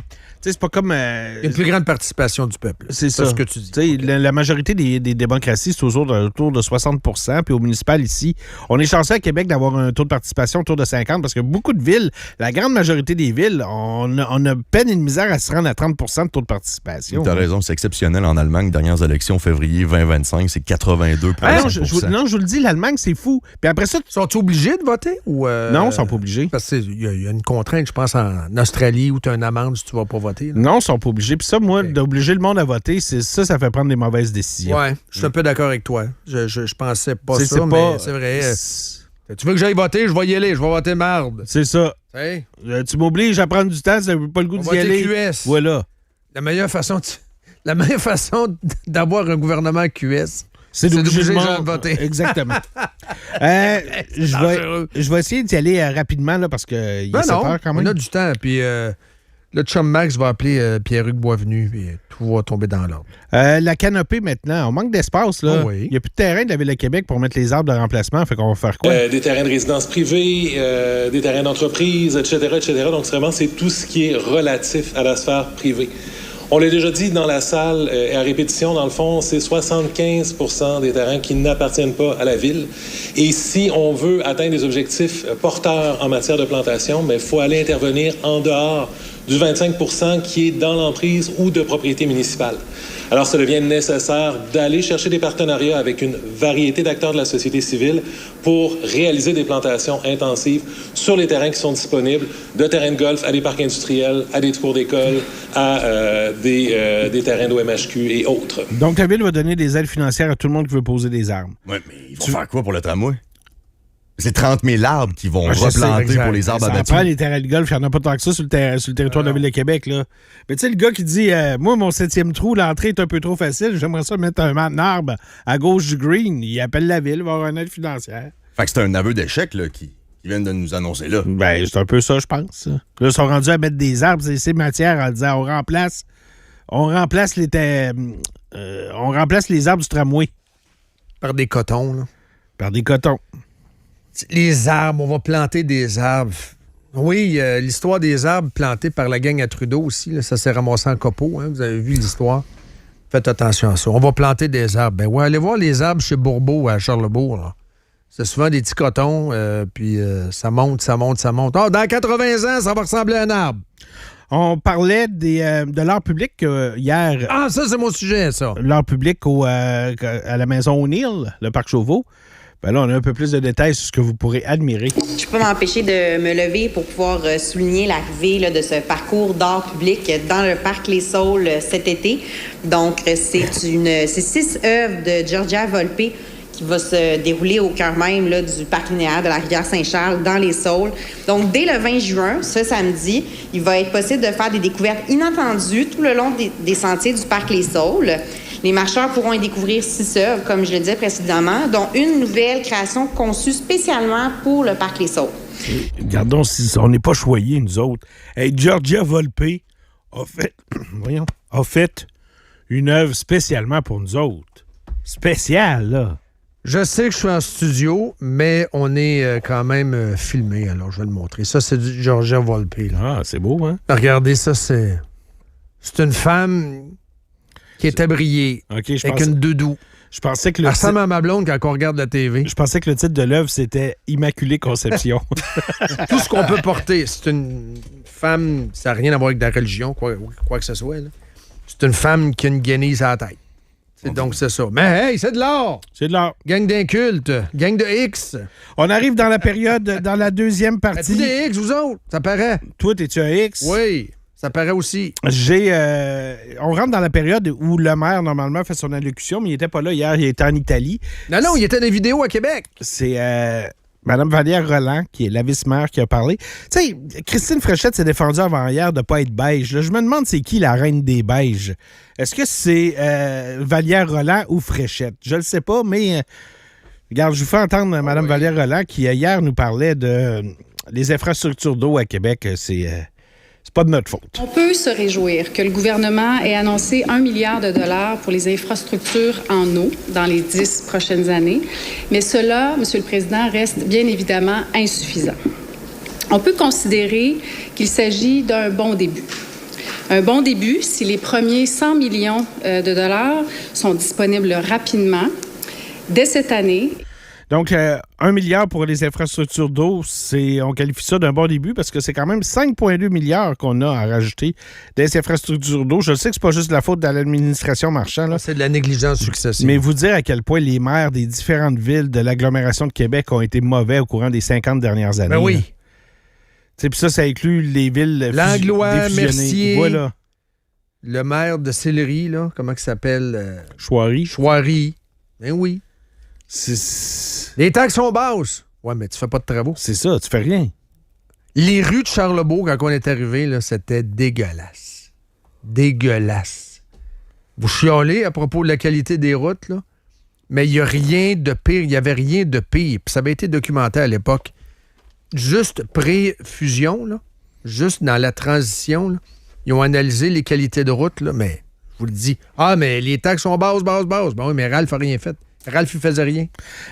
c'est pas comme... une plus grande participation du peuple. C'est ça. Ce que tu dis. La majorité des démocraties, c'est autour de 60 %. Puis au municipal, ici, on est chanceux à Québec d'avoir un taux de participation autour de 50 parce que beaucoup de villes, la grande majorité des villes, on a peine et de misère à se rendre à 30 % de taux de participation. Tu as raison, c'est exceptionnel en Allemagne. Dernières élections, février 2025, c'est 82 non, je vous le dis, l'Allemagne, c'est fou. Puis après ça... Sont-ils obligés de voter? Ou Non, ils ne sont pas obligés. Parce qu'il y a une contrainte, je pense, en Australie où tu as une amende si tu ne vas pas voter. Là. Non, ils ne sont pas obligés. Puis ça, moi, d'obliger le monde à voter, ça fait prendre des mauvaises décisions. Oui, je suis un peu d'accord avec toi. Je pensais pas ça, mais c'est vrai. Tu veux que j'aille voter? Je vais y aller. Je vais voter marde. C'est ça. Tu m'obliges à prendre du temps, ça n'a pas le goût d'y aller. QS. Voilà. La meilleure façon d'avoir un gouvernement QS, c'est d'obliger les gens à voter. Exactement. Je vais essayer d'y aller rapidement là, parce qu'il y a 7 heures quand même. On a du temps. Puis le chum Max va appeler Pierre-Hugues Boisvenu et tout va tomber dans l'ordre. La canopée maintenant, on manque d'espace. Là. Oh oui. Il n'y a plus de terrain de la Ville de Québec pour mettre les arbres de remplacement. Fait qu'on va faire quoi? Des terrains de résidence privée, des terrains d'entreprise, etc., etc. Donc vraiment, c'est tout ce qui est relatif à la sphère privée. On l'a déjà dit dans la salle et à répétition, dans le fond, c'est 75 % des terrains qui n'appartiennent pas à la Ville. Et si on veut atteindre des objectifs porteurs en matière de plantation, il faut aller intervenir en dehors du 25 % qui est dans l'emprise ou de propriété municipale. Alors, ça devient nécessaire d'aller chercher des partenariats avec une variété d'acteurs de la société civile pour réaliser des plantations intensives sur les terrains qui sont disponibles, de terrains de golf à des parcs industriels, à des cours d'école, à des terrains d'OMHQ et autres. Donc, la Ville va donner des aides financières à tout le monde qui veut poser des arbres. Oui, mais ils vont faire quoi pour le tramway? C'est 30 000 arbres qui vont replanter pour les arbres abattus. Ça prend les terrains de golf, il n'y en a pas tant que ça sur le territoire de la Ville de Québec. Là. Mais tu sais, le gars qui dit moi, mon 7e trou, l'entrée est un peu trop facile, j'aimerais ça mettre un arbre à gauche du green. Il appelle la Ville, il va avoir une aide financière. Fait que c'est un aveu d'échec là, qui viennent de nous annoncer là. Ben, c'est un peu ça, je pense. Là, ils sont rendus à mettre des arbres et ces matières en disant on remplace les arbres du tramway. Par des cotons, là. Par des cotons. Les arbres, on va planter des arbres. Oui, l'histoire des arbres plantés par la gang à Trudeau aussi, là, ça s'est ramassé en copeaux. Hein, vous avez vu l'histoire. Faites attention à ça. On va planter des arbres. Ben ouais, allez voir les arbres chez Bourbeau à Charlebourg. Là. C'est souvent des petits cotons, puis ça monte. Oh, dans 80 ans, ça va ressembler à un arbre. On parlait de l'art public hier. Ah, ça, c'est mon sujet, ça. L'art public à la Maison O'Neill, le Parc Chauveau. Ben là, on a un peu plus de détails sur ce que vous pourrez admirer. Je peux pas m'empêcher de me lever pour pouvoir souligner l'arrivée de ce parcours d'art public dans le Parc Les Saules cet été. Donc, c'est 6 œuvres de Georgia Volpe qui va se dérouler au cœur même là, du parc linéaire de la rivière Saint-Charles, dans les Saules. Donc, dès le 20 juin, ce samedi, il va être possible de faire des découvertes inattendues tout le long des sentiers du parc Les Saules. Les marcheurs pourront y découvrir 6 œuvres, comme je le disais précédemment, dont une nouvelle création conçue spécialement pour le parc Les Saules. Regardons si on n'est pas choyés, nous autres. Hey, Georgia Volpe a fait une œuvre spécialement pour nous autres. Spéciale, là. Je sais que je suis en studio, mais on est quand même filmé, alors je vais le montrer. Ça, c'est du Georgia Volpe. Là. Ah, c'est beau, hein? Regardez, ça, c'est une femme qui est abriée avec une doudou. Je pensais que elle ressemble à ma blonde quand on regarde la TV. Je pensais que le titre de l'œuvre, c'était « Immaculée Conception ». Tout ce qu'on peut porter. C'est une femme, ça n'a rien à voir avec la religion, quoi que ce soit. Là. C'est une femme qui a une guenille à la tête. Donc, c'est ça. Mais hey, c'est de l'art! C'est de l'art. Gang d'incultes, gang de X. On arrive dans la période, dans la deuxième partie. Êtes-vous des X, vous autres? Ça paraît. Toi, es-tu un X? Oui, ça paraît aussi. On rentre dans la période où le maire, normalement, fait son allocution, mais il n'était pas là hier, il était en Italie. Non, il était dans les vidéos à Québec. C'est Mme Vallière Roland, qui est la vice-maire, qui a parlé. Tu sais, Christine Fréchette s'est défendue avant hier de ne pas être beige. Là, je me demande c'est qui la reine des beiges. Est-ce que c'est Vallière Roland ou Fréchette? Je le sais pas, mais regarde, je vous fais entendre Mme Vallière Roland qui hier nous parlait de les infrastructures d'eau à Québec. C'est pas de notre faute. On peut se réjouir que le gouvernement ait annoncé 1 milliard de dollars pour les infrastructures en eau dans les 10 prochaines années. Mais cela, M. le Président, reste bien évidemment insuffisant. On peut considérer qu'il s'agit d'un bon début. Un bon début si les premiers 100 millions de dollars sont disponibles rapidement dès cette année. Donc, 1 milliard pour les infrastructures d'eau, on qualifie ça d'un bon début parce que c'est quand même 5,2 milliards qu'on a à rajouter des infrastructures d'eau. Je sais que c'est pas juste de la faute de l'administration Marchand. Là. C'est de la négligence successive. Mais vous dire à quel point les maires des différentes villes de l'agglomération de Québec ont été mauvais au courant des 50 dernières années. Ben oui. Puis ça inclut les villes Langlois, Mercier, voilà. Le maire de Sillery, là, comment il s'appelle? Chouari. Ben oui. Les taxes sont basses. Ouais, mais tu fais pas de travaux. C'est ça, tu fais rien. Les rues de Charlebourg, quand on est arrivé, là, c'était dégueulasse. Dégueulasse. Vous chialez à propos de la qualité des routes, là, mais il n'y a rien de pire. Il n'y avait rien de pire. Puis ça avait été documenté à l'époque. Juste pré-fusion, là, juste dans la transition, là, ils ont analysé les qualités de route, là, mais je vous le dis. Ah, mais les taxes sont basses. Ben oui, mais Ralph n'a rien fait. Ralph, il faisait rien.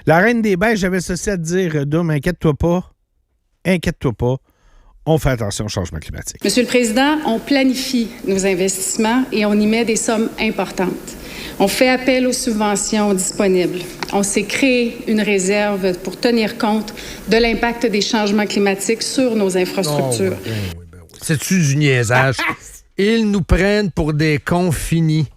La Reine des Beiges, j'avais ceci à te dire, Dom, inquiète-toi pas. On fait attention au changement climatique. Monsieur le Président, on planifie nos investissements et on y met des sommes importantes. On fait appel aux subventions disponibles. On s'est créé une réserve pour tenir compte de l'impact des changements climatiques sur nos infrastructures. Ben oui. C'est-tu du niaisage? Ils nous prennent pour des cons finis.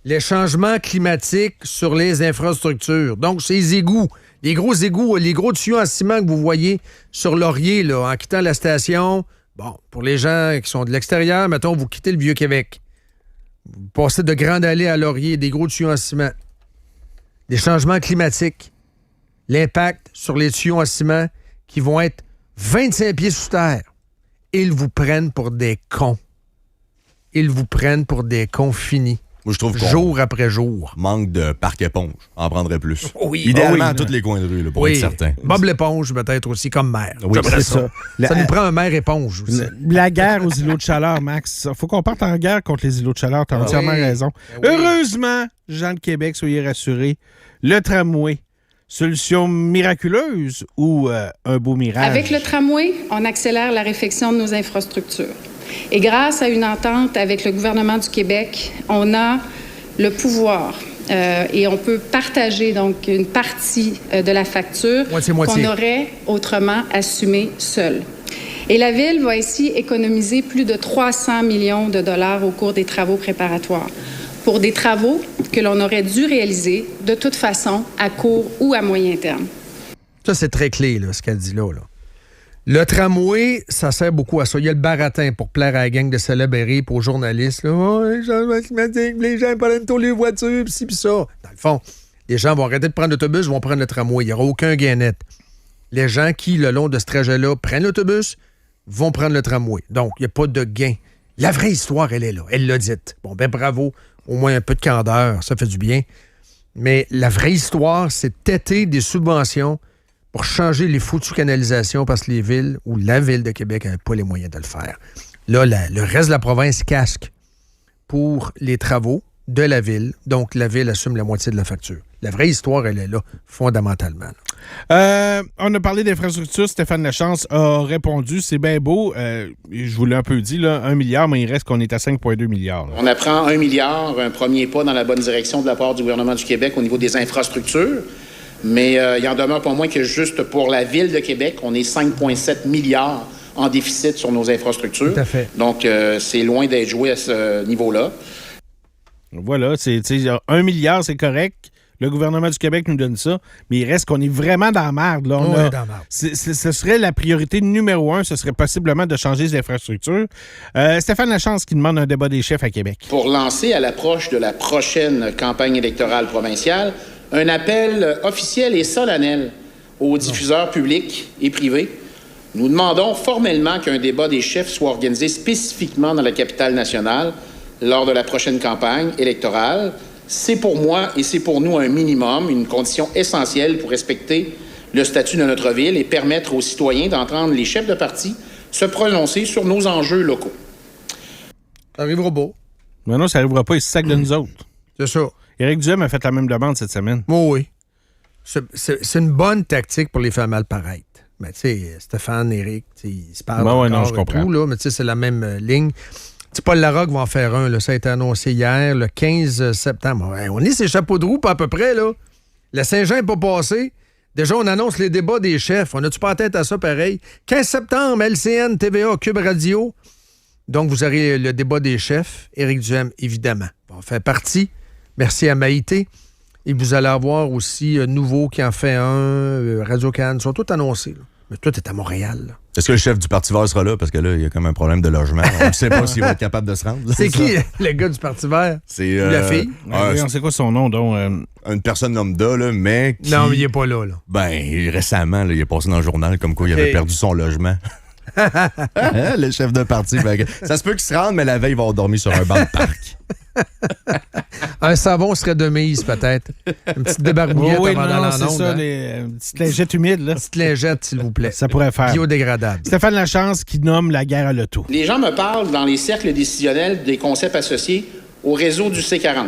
Les changements climatiques sur les infrastructures. Donc, ces égouts, les gros égouts, les gros tuyaux en ciment que vous voyez sur Laurier, là, en quittant la station, bon, pour les gens qui sont de l'extérieur, mettons, vous quittez le Vieux-Québec. Vous passez de Grande Allée à Laurier, des gros tuyaux en ciment. Les changements climatiques, l'impact sur les tuyaux en ciment qui vont être 25 pieds sous terre. Ils vous prennent pour des cons. Ils vous prennent pour des cons finis. Moi, je trouve jour après jour. Manque de parc éponge. En prendrait plus. Oui. Idéalement, à tous les coins de rue, là, pour être certain. Bob l'éponge, peut-être aussi, comme maire. Oui, c'est ça. Ça nous prend un maire éponge aussi. La guerre aux îlots de chaleur, Max. Il faut qu'on parte en guerre contre les îlots de chaleur. Tu as entièrement raison. Heureusement, gens de Québec, soyez rassurés. Le tramway, solution miraculeuse ou un beau mirage? Avec le tramway, on accélère la réfection de nos infrastructures. Et grâce à une entente avec le gouvernement du Québec, on a le pouvoir et on peut partager donc une partie de la facture qu'on aurait autrement assumée seule. Et la Ville va ainsi économiser plus de 300 millions de dollars au cours des travaux préparatoires pour des travaux que l'on aurait dû réaliser de toute façon à court ou à moyen terme. Ça, c'est très clé, là, ce qu'elle dit là. Le tramway, ça sert beaucoup à ça. Il y a le baratin pour plaire à la gang de célèbres et aux journalistes. Là. Oh, les changements climatiques, les gens prennent tous les voitures, pis ci, pis ça. Dans le fond, les gens vont arrêter de prendre l'autobus, vont prendre le tramway. Il n'y aura aucun gain net. Les gens qui, le long de ce trajet-là, prennent l'autobus, vont prendre le tramway. Donc, il n'y a pas de gain. La vraie histoire, elle est là. Elle l'a dite. Bon, ben bravo. Au moins un peu de candeur, ça fait du bien. Mais la vraie histoire, c'est têter des subventions pour changer les foutues canalisations parce que les villes ou la Ville de Québec n'avait pas les moyens de le faire. Là, le reste de la province casque pour les travaux de la Ville. Donc, la Ville assume la moitié de la facture. La vraie histoire, elle est là, fondamentalement. On a parlé d'infrastructure. Stéphane Lachance a répondu. C'est bien beau. Je vous l'ai un peu dit, là, 1 milliard, mais il reste qu'on est à 5,2 milliards. Là. On apprend 1 milliard, un premier pas dans la bonne direction de la part du gouvernement du Québec au niveau des infrastructures. Mais il en demeure pas moins que juste pour la Ville de Québec, on est 5,7 milliards en déficit sur nos infrastructures. Tout à fait. Donc, c'est loin d'être joué à ce niveau-là. Voilà, 1 milliard, c'est correct. Le gouvernement du Québec nous donne ça, mais il reste qu'on est vraiment dans la merde. Là. On est dans la merde. Ce serait la priorité numéro 1, ce serait possiblement de changer les infrastructures. Stéphane Lachance qui demande un débat des chefs à Québec. Pour lancer à l'approche de la prochaine campagne électorale provinciale, un appel officiel et solennel aux diffuseurs publics et privés. Nous demandons formellement qu'un débat des chefs soit organisé spécifiquement dans la capitale nationale lors de la prochaine campagne électorale. C'est pour moi et c'est pour nous un minimum, une condition essentielle pour respecter le statut de notre ville et permettre aux citoyens d'entendre les chefs de parti se prononcer sur nos enjeux locaux. Ça arrivera pas. Mais non, ça n'arrivera pas, ils se sacent de nous autres. C'est ça. Éric Duhem a fait la même demande cette semaine. Oh oui. C'est une bonne tactique pour les faire mal paraître. Mais tu sais, Stéphane, Éric, ils se parlent non, je comprends. tout, là, mais tu sais, c'est la même ligne. Paul Larocque va en faire un. Là. Ça a été annoncé hier, le 15 septembre. Ouais, on est ces chapeaux de roue, pas à peu près. Là. La Saint-Jean n'est pas passé. Déjà, on annonce les débats des chefs. On a-tu pas la tête à ça pareil? 15 septembre, LCN, TVA, Cube Radio. Donc, vous aurez le débat des chefs. Éric Duhem, évidemment, va en faire partie. Merci à Maïté. Et vous allez avoir aussi Nouveau qui en fait un, Radio-Can. Ils sont tous annoncés. Là. Mais toi, t'es à Montréal. Là. Est-ce que le chef du Parti vert sera là? Parce que là, il y a comme un problème de logement. On ne sait pas s'il va être capable de se rendre. Là. C'est qui, le gars du Parti vert? C'est la fille? On sait quoi son nom, donc? Une personne lambda, là, mais qui... Non, mais il n'est pas là. Ben, récemment, là, il est passé dans le journal comme quoi il avait perdu son logement. Le chef de parti. Ça se peut qu'il se rende, mais la veille, il va dormir sur un banc de parc. Un savon serait de mise, peut-être. Une petite débarbouillette avant d'aller en onde. C'est ça, une petite lingette humide. Là. Une petite lingette, s'il vous plaît. Ça pourrait faire. Biodégradable. Stéphane Lachance qui nomme la guerre à l'auto. Les gens me parlent dans les cercles décisionnels des concepts associés au réseau du C40.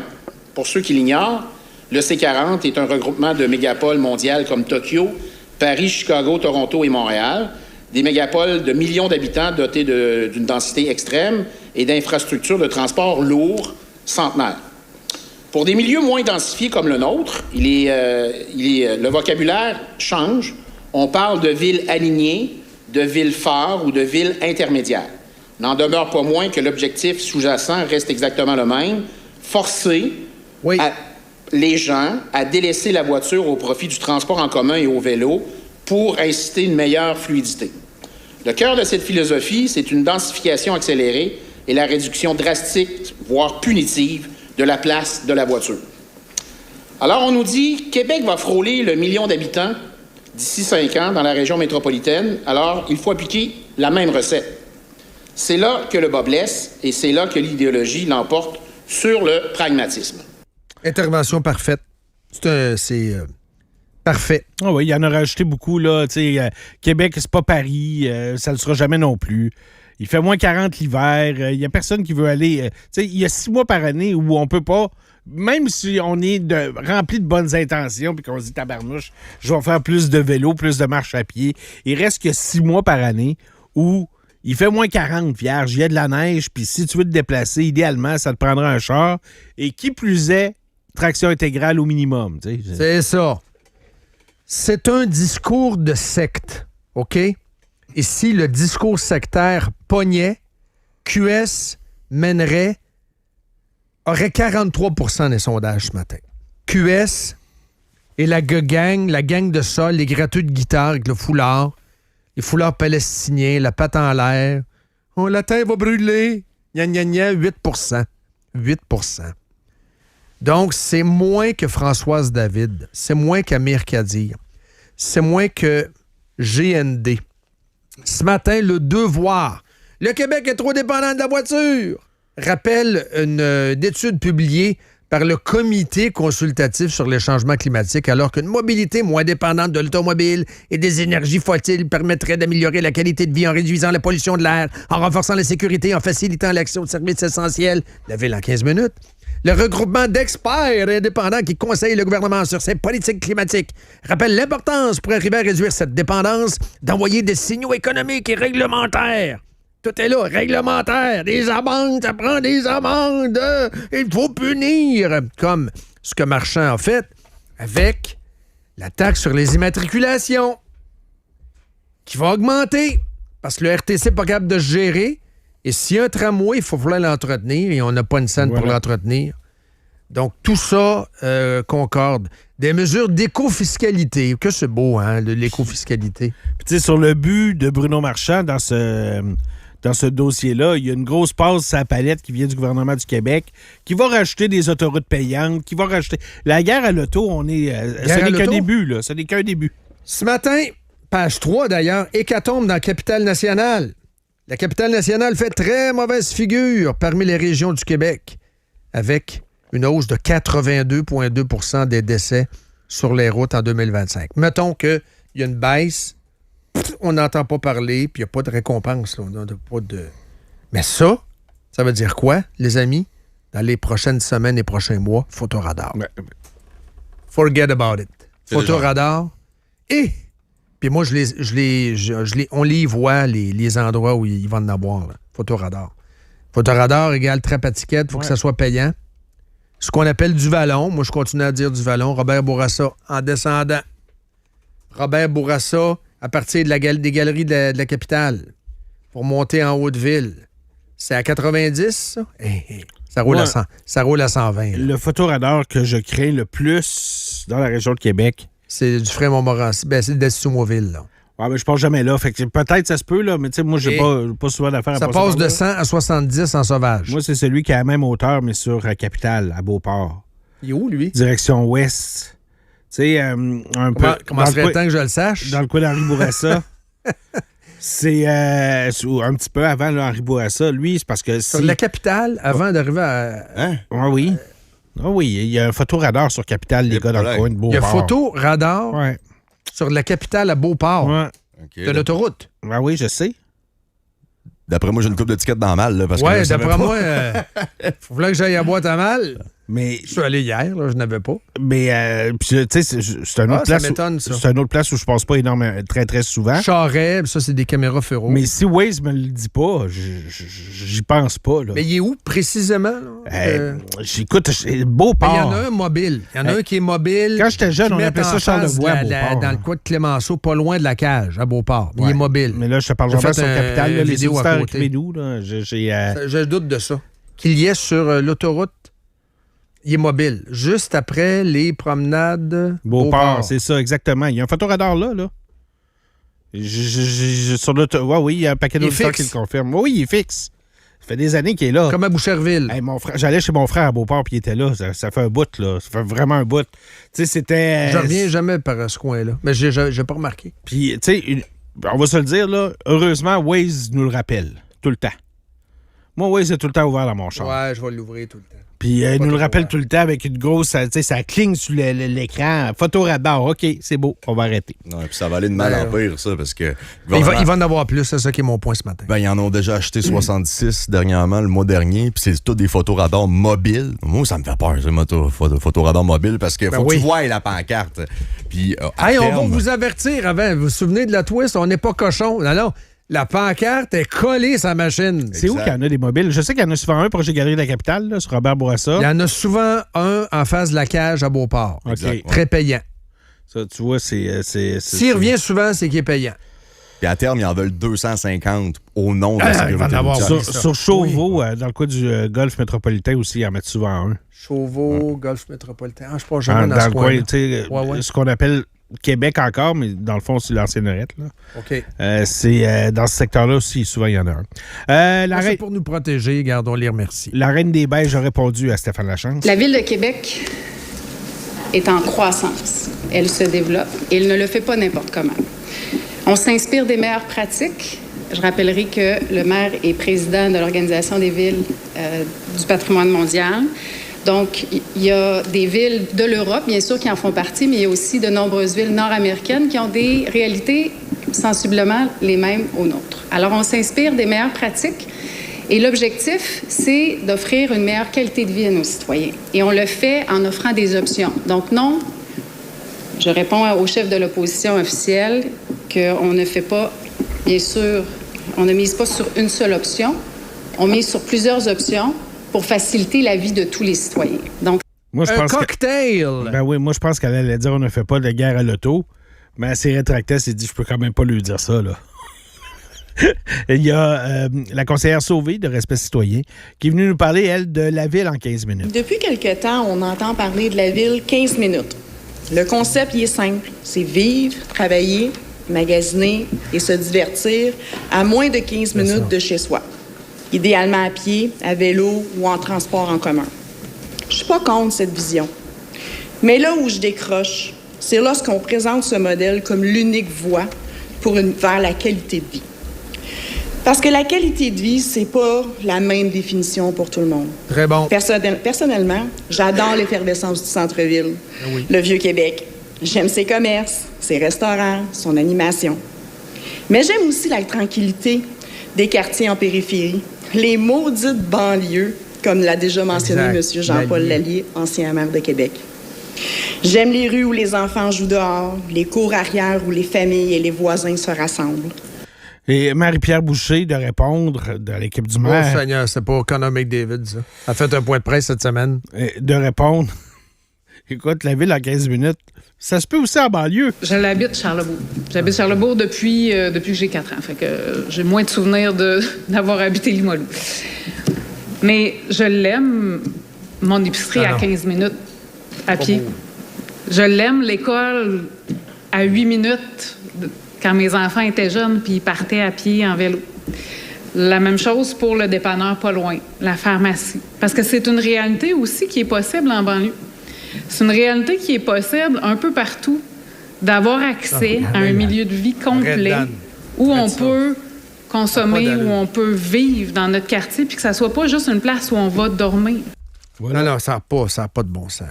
Pour ceux qui l'ignorent, le C40 est un regroupement de mégapoles mondiales comme Tokyo, Paris, Chicago, Toronto et Montréal. Des mégapoles de millions d'habitants dotés d'une densité extrême et d'infrastructures de transport lourds centenaires. Pour des milieux moins densifiés comme le nôtre, le vocabulaire change. On parle de villes alignées, de villes phares ou de villes intermédiaires. N'en demeure pas moins que l'objectif sous-jacent reste exactement le même, forcer les gens à délaisser la voiture au profit du transport en commun et au vélo pour inciter une meilleure fluidité. Le cœur de cette philosophie, c'est une densification accélérée et la réduction drastique, voire punitive, de la place de la voiture. Alors, on nous dit Québec va frôler le 1 million d'habitants d'ici 5 ans dans la région métropolitaine. Alors, il faut appliquer la même recette. C'est là que le bas blesse et c'est là que l'idéologie l'emporte sur le pragmatisme. Intervention parfaite. C'est parfait. Oh oui, il y en a rajouté beaucoup. Là. Québec, c'est pas Paris. Ça ne le sera jamais non plus. Il fait moins 40 l'hiver. Il n'y a personne qui veut aller... il y a 6 mois par année où on peut pas... Même si on est rempli de bonnes intentions puis qu'on se dit tabarnouche, je vais faire plus de vélo, plus de marche à pied. Il reste que 6 mois par année où il fait moins 40, vierge. Il y a de la neige. Puis si tu veux te déplacer, idéalement, ça te prendra un char. Et qui plus est, traction intégrale au minimum. C'est ça. C'est un discours de secte, OK? Et si le discours sectaire pognait, QS aurait 43 % des sondages ce matin. QS et la gang de sol, les gratteux de guitare avec le foulard, les foulards palestiniens, la patte en l'air. Oh, la terre va brûler. Gna, gna, gna, 8 %. 8 %. Donc, c'est moins que Françoise David. C'est moins qu'Amir Kadir. C'est moins que GND. Ce matin, le Devoir. Le Québec est trop dépendant de la voiture. Rappelle une étude publiée par le Comité consultatif sur les changements climatiques, alors qu'une mobilité moins dépendante de l'automobile et des énergies fossiles permettrait d'améliorer la qualité de vie en réduisant la pollution de l'air, en renforçant la sécurité, en facilitant l'accès aux services essentiels. La ville en 15 minutes. Le regroupement d'experts indépendants qui conseillent le gouvernement sur ses politiques climatiques rappelle l'importance pour arriver à réduire cette dépendance d'envoyer des signaux économiques et réglementaires. Tout est là, réglementaire, des amendes, ça prend des amendes, il faut punir, comme ce que Marchand a fait avec la taxe sur les immatriculations, qui va augmenter, parce que le RTC n'est pas capable de se gérer, et s'il y a un tramway, il faut falloir l'entretenir, et on n'a pas une scène pour l'entretenir. Donc, tout ça concorde. Des mesures d'éco-fiscalité, que c'est beau, hein, l'éco-fiscalité. Puis, tu sais, sur le but de Bruno Marchand, dans ce dossier-là, il y a une grosse passe sur la palette qui vient du gouvernement du Québec, qui va rajouter des autoroutes payantes, qui va rajouter... La guerre à l'auto, ce n'est qu'un début, là. Ce n'est qu'un début. Ce matin, page 3 d'ailleurs, hécatombe dans la capitale nationale. La capitale nationale fait très mauvaise figure parmi les régions du Québec, avec une hausse de 82,2 % des décès sur les routes en 2025. Mettons qu'il y a une baisse, on n'entend pas parler, puis il n'y a pas de récompense. Là, Mais ça veut dire quoi, les amis? Dans les prochaines semaines et prochains mois, photoradar. Forget about it. Photoradar. Et, puis moi, on les voit, les endroits où ils vont en avoir. Là. Photoradar. Photoradar égale trappe à ticket, il faut que ça soit payant. Ce qu'on appelle du vallon, moi je continue à dire du vallon, Robert Bourassa en descendant. Robert Bourassa à partir des galeries de la capitale pour monter en Haute-Ville. C'est à 90, ça? Ça roule, ça roule à 120. Là. Le photoradar que je crains le plus dans la région de Québec, c'est du Fray-Montmorency. Ben, c'est le d'Estoumoville, là. Ouais, mais je passe jamais là. Fait que peut-être ça se peut, là, mais tu sais, moi, j'ai pas souvent d'affaires à passer. Ça passe de 100 à 70 en sauvage. Moi, c'est celui qui a la même hauteur, mais sur Capitale, à Beauport. Il est où, lui? Direction ouest. Tu sais, un peu. Comment serait le temps que je le sache? Dans le coin d'Henri Bourassa. C'est un petit peu avant Henri Bourassa. Lui, c'est parce que sur la Capitale, avant d'arriver à... Hein? Oui. Oui, il y a un photoradar sur Capitale, les gars, dans le coin de Beauport. Il y a photoradar sur la Capitale à Beauport. Ouais. Okay, de l'autoroute. Ah oui, je sais. D'après moi, j'ai une couple de tickets dans mal. Là, parce que d'après moi, il faut que j'aille à boîte à mal. Mais je suis allé hier, là, je n'avais pas. Mais tu sais, c'est une autre place. C'est une autre place où je passe pas énormément, très très souvent. Charest, ça c'est des caméras Ferro. Mais si Waze me le dit pas, j'y pense pas. Là. Mais il est où précisément? Écoute, Beauport. Il y en a un mobile. Il y en a un qui est mobile. Quand j'étais jeune, on appelait ça Charlevoix. Dans le coin de Clémenceau, pas loin de la cage, à Beauport. Il est mobile. Mais là, je te parle vraiment sur Capitale. Les vidéos à côté. Je doute de ça. Qu'il y ait sur l'autoroute. Il est mobile. Juste après les promenades Beauport, c'est ça, exactement. Il y a un photoradar là. Sur oui, il y a un paquet d'auditeurs qui le confirment. Oui, il est fixe. Ça fait des années qu'il est là. Comme à Boucherville. Hey, j'allais chez mon frère à Beauport, puis il était là. Ça fait un bout, là. Ça fait vraiment un bout. Tu sais, c'était... Je reviens jamais par ce coin-là. Mais j'ai pas remarqué. Puis, tu sais, on va se le dire, là. Heureusement, Waze nous le rappelle. Tout le temps. Moi, Waze est tout le temps ouvert dans mon char. Ouais, je vais l'ouvrir tout le temps. Puis il nous le rappelle tout le temps avec une grosse... Tu sais, ça cligne sur l'écran. Photoradar, OK, c'est beau, on va arrêter. Non, puis ça va aller de mal en pire, ça, parce que... Il va en avoir plus, c'est ça qui est mon point ce matin. Ben, ils en ont déjà acheté 66 dernièrement, le mois dernier, puis c'est tout des photoradars mobiles. Moi, ça me fait peur, ces photoradars mobiles, parce qu'il faut que tu vois la pancarte. Puis, on va vous avertir avant. Vous vous souvenez de la twist? On n'est pas cochon. Non. La pancarte est collée sa machine. C'est où qu'il y en a des mobiles? Je sais qu'il y en a souvent un projet Galerie de la Capitale, là, sur Robert Bourassa. Il y en a souvent un en face de la cage à Beauport. Okay. Très payant. Ça, tu vois, c'est S'il revient souvent, c'est qu'il est payant. Puis à terme, ils en veulent 250 au nom de la sécurité routière. Sur Chauveau, dans le coin du Golfe métropolitain aussi, ils en mettent souvent un. Chauveau, Golfe métropolitain. Je ne sais pas jamais dans ce coin. Ce qu'on appelle Québec encore, mais dans le fond, c'est l'ancienne Norette. OK. C'est dans ce secteur-là aussi, souvent, il y en a un. C'est pour nous protéger, gardons les remercie. La Reine des Beiges a répondu à Stéphane Lachance. La Ville de Québec est en croissance. Elle se développe et elle ne le fait pas n'importe comment. On s'inspire des meilleures pratiques. Je rappellerai que le maire est président de l'Organisation des villes du patrimoine mondial. Donc, il y a des villes de l'Europe, bien sûr, qui en font partie, mais il y a aussi de nombreuses villes nord-américaines qui ont des réalités sensiblement les mêmes aux nôtres. Alors, on s'inspire des meilleures pratiques et l'objectif, c'est d'offrir une meilleure qualité de vie à nos citoyens. Et on le fait en offrant des options. Donc, non, je réponds au chef de l'opposition officielle qu'on ne fait pas, bien sûr, on ne mise pas sur une seule option, on mise sur plusieurs options pour faciliter la vie de tous les citoyens. Donc, moi, je pense cocktail! Moi, je pense qu'elle allait dire on ne fait pas de guerre à l'auto, mais elle s'est rétractée, elle s'est dit je peux quand même pas lui dire ça, là. Il y a la conseillère Sauvé de Respect citoyen qui est venue nous parler, elle, de la ville en 15 minutes. Depuis quelque temps, on entend parler de la ville 15 minutes. Le concept, il est simple. C'est vivre, travailler, magasiner et se divertir à moins de 15 minutes de chez soi. Idéalement à pied, à vélo ou en transport en commun. Je suis pas contre cette vision. Mais là où je décroche, c'est lorsqu'on présente ce modèle comme l'unique voie vers la qualité de vie. Parce que la qualité de vie, c'est pas la même définition pour tout le monde. Très bon. Personnellement, j'adore l'effervescence du centre-ville, le Vieux-Québec. J'aime ses commerces, ses restaurants, son animation. Mais j'aime aussi la tranquillité des quartiers en périphérie, les maudites banlieues, comme l'a déjà mentionné M. Jean-Paul Lallier, ancien maire de Québec. J'aime les rues où les enfants jouent dehors, les cours arrière où les familles et les voisins se rassemblent. Et Marie-Pierre Boucher de répondre de l'équipe du maire. Oh Seigneur, c'est pas Connor McDavid, ça. Elle a fait un point de presse cette semaine. De répondre. Écoute, la ville en 15 minutes, ça se peut aussi en banlieue. Je l'habite Charlebourg. J'habite Charlebourg depuis que j'ai 4 ans. Fait que j'ai moins de souvenirs d'avoir habité Limoilou. Mais je l'aime, mon épicerie à 15 minutes à pied. Je l'aime, l'école à 8 minutes quand mes enfants étaient jeunes puis ils partaient à pied en vélo. La même chose pour le dépanneur pas loin, la pharmacie. Parce que c'est une réalité aussi qui est possible en banlieue. C'est une réalité qui est possible un peu partout d'avoir accès à un milieu de vie complet où on peut consommer, où on peut vivre dans notre quartier puis que ça soit pas juste une place où on va dormir. Voilà. Non, ça n'a pas de bon sens.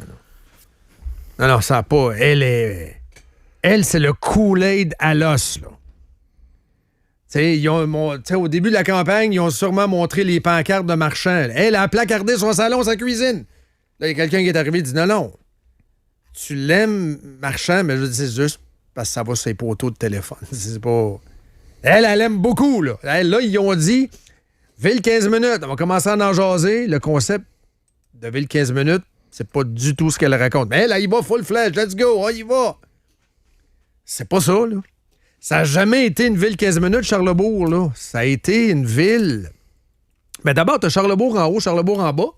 Là. Non, ça n'a pas. Elle, c'est le Kool-Aid à l'os, là. Au début de la campagne, ils ont sûrement montré les pancartes de marchands. Elle a placardé son salon, sa cuisine. Là, il y a quelqu'un qui est arrivé et dit non, tu l'aimes, marchand, mais je dis c'est juste parce que ça va sur ses poteaux de téléphone. C'est pas. Elle aime beaucoup, là. Là, ils ont dit Ville 15 minutes, on va commencer à en jaser. Le concept de Ville 15 minutes, c'est pas du tout ce qu'elle raconte. Mais elle, il va full flash, let's go, on y va. C'est pas ça, là. Ça n'a jamais été une ville 15 minutes, Charlebourg, là. Ça a été une ville. Mais d'abord, tu as Charlebourg en haut, Charlebourg en bas.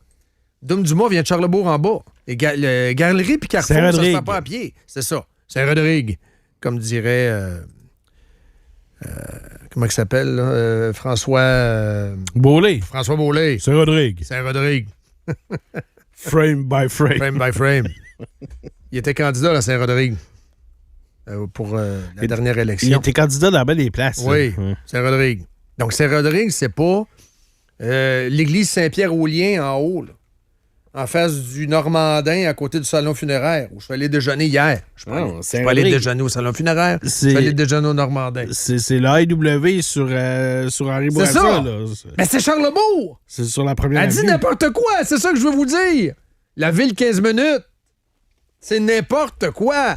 Dom-du-Mont vient de Charlebourg en bas. Et Galerie puis Carrefour, ça se fait pas à pied. C'est ça. Saint-Rodrigue. Comme dirait... comment il s'appelle, là? François... Beaulé. François Beaulé. Saint-Rodrigue. Saint-Rodrigue. Frame by frame. Frame by frame. Il était candidat à Saint-Rodrigue. Pour la dernière élection. Il était candidat dans bien des places. Oui, Saint-Rodrigue. Donc, Saint-Rodrigue, c'est pas l'église Saint-Pierre-aux-Liens en haut, là, en face du Normandin, à côté du salon funéraire, où je suis allé déjeuner hier. Je suis pas allé déjeuner au salon funéraire, je suis allé déjeuner au Normandin. C'est l'AEW sur Henri Bourassa. C'est ça! Là. Mais c'est Charlebourg! C'est sur la première avenue. Elle dit n'importe quoi! C'est ça que je veux vous dire! La ville 15 minutes, c'est n'importe quoi!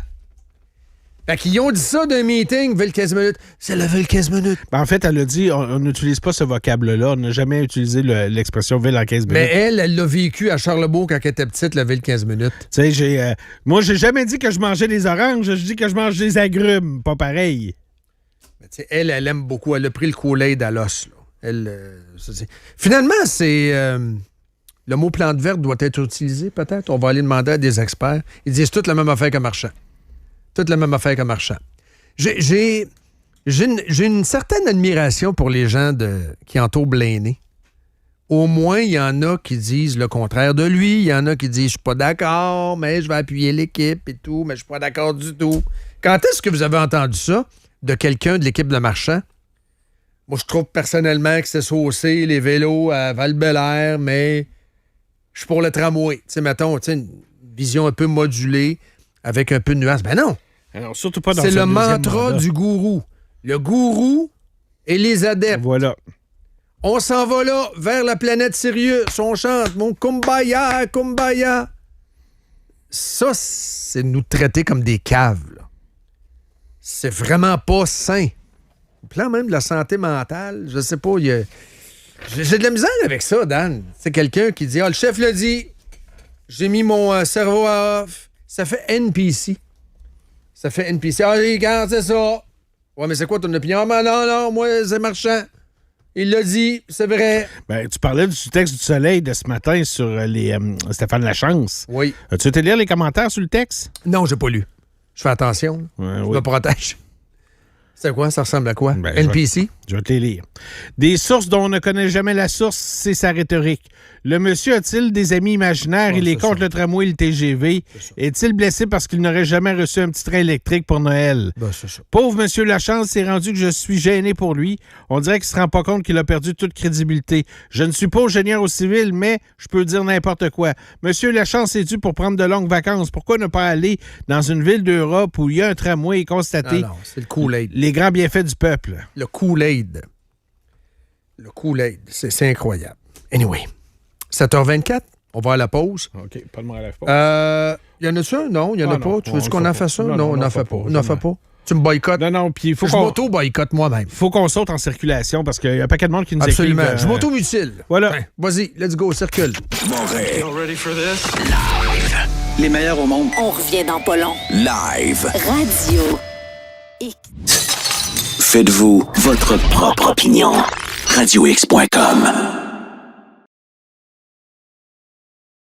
Fait qu'ils ont dit ça d'un meeting, Ville 15 minutes. C'est la Ville 15 minutes. Ben en fait, elle a dit, on n'utilise pas ce vocable-là. On n'a jamais utilisé l'expression Ville en 15 minutes. Mais elle l'a vécu à Charlebourg quand elle était petite, la Ville 15 minutes. Tu sais, moi, j'ai jamais dit que je mangeais des oranges. Je dis que je mange des agrumes. Pas pareil. Mais tu sais, elle aime beaucoup. Elle a pris le Kool-Aid à l'os. Finalement, c'est... le mot plante verte doit être utilisé, peut-être. On va aller demander à des experts. Ils disent toute la même affaire que marchand. Toute la même affaire que marchand. J'ai une certaine admiration pour les gens qui entourent Blaney. Au moins, il y en a qui disent le contraire de lui. Il y en a qui disent « Je suis pas d'accord, mais je vais appuyer l'équipe et tout, mais je suis pas d'accord du tout. » Quand est-ce que vous avez entendu ça de quelqu'un de l'équipe de marchand? Moi, je trouve personnellement que c'est saucé, les vélos à Val-Bélair, mais je suis pour le tramway. Tu sais, mettons, une vision un peu modulée avec un peu de nuance. Ben non! Alors, surtout pas dans c'est le mantra du gourou. Le gourou et les adeptes. Voilà. On s'en va là, vers la planète Sirius. On chante « Mon kumbaya, kumbaya ». Ça, c'est nous traiter comme des caves. Là. C'est vraiment pas sain. Au plan même de la santé mentale, je sais pas, j'ai de la misère avec ça, Dan. C'est quelqu'un qui dit « Ah, le chef l'a dit, j'ai mis mon cerveau à off ». Ça fait NPC. Ça fait NPC. Ah, regarde, c'est ça. Ouais, mais c'est quoi ton opinion? Ah, non, moi, c'est marchand. Il l'a dit, c'est vrai. Ben, tu parlais du texte du Soleil de ce matin sur les Stéphane Lachance. Oui. As-tu été lire les commentaires sur le texte? Non, j'ai pas lu. Je fais attention. Je me protège. C'est quoi? Ça ressemble à quoi? Ben, NPC? Je vais te les lire. Des sources dont on ne connaît jamais la source, c'est sa rhétorique. Le monsieur a-t-il des amis imaginaires? Il est contre le tramway et le TGV. Est-il blessé parce qu'il n'aurait jamais reçu un petit train électrique pour Noël? Ben, c'est ça. Pauvre monsieur Lachance, c'est rendu que je suis gêné pour lui. On dirait qu'il se rend pas compte qu'il a perdu toute crédibilité. Je ne suis pas ingénieur au civil, mais je peux dire n'importe quoi. Monsieur Lachance est dû pour prendre de longues vacances. Pourquoi ne pas aller dans une ville d'Europe où il y a un tramway et constater c'est le Kool-Aid. Les grands bienfaits du peuple? Le Kool-Aid. Le Kool-Aid, c'est incroyable. Anyway, 7h24, on va à la pause. OK, pas de mal à la pause. Y en a-tu un? Non, il n'y en a pas. Tu veux qu'on en fasse ça? Non, on n'en fait pas. On n'en fait pas. Tu me boycottes. Non, puis il faut je m'auto-boycotte moi-même. Faut qu'on saute en circulation parce qu'il y a un paquet de monde qui nous écrit. Absolument. Je m'auto-mutile. Voilà. Ben, vas-y, let's go, circule. Montréal. Ready for this? Live. Les meilleurs au monde. On revient dans pas long. Live. Radio. Faites-vous votre propre opinion. RadioX.com.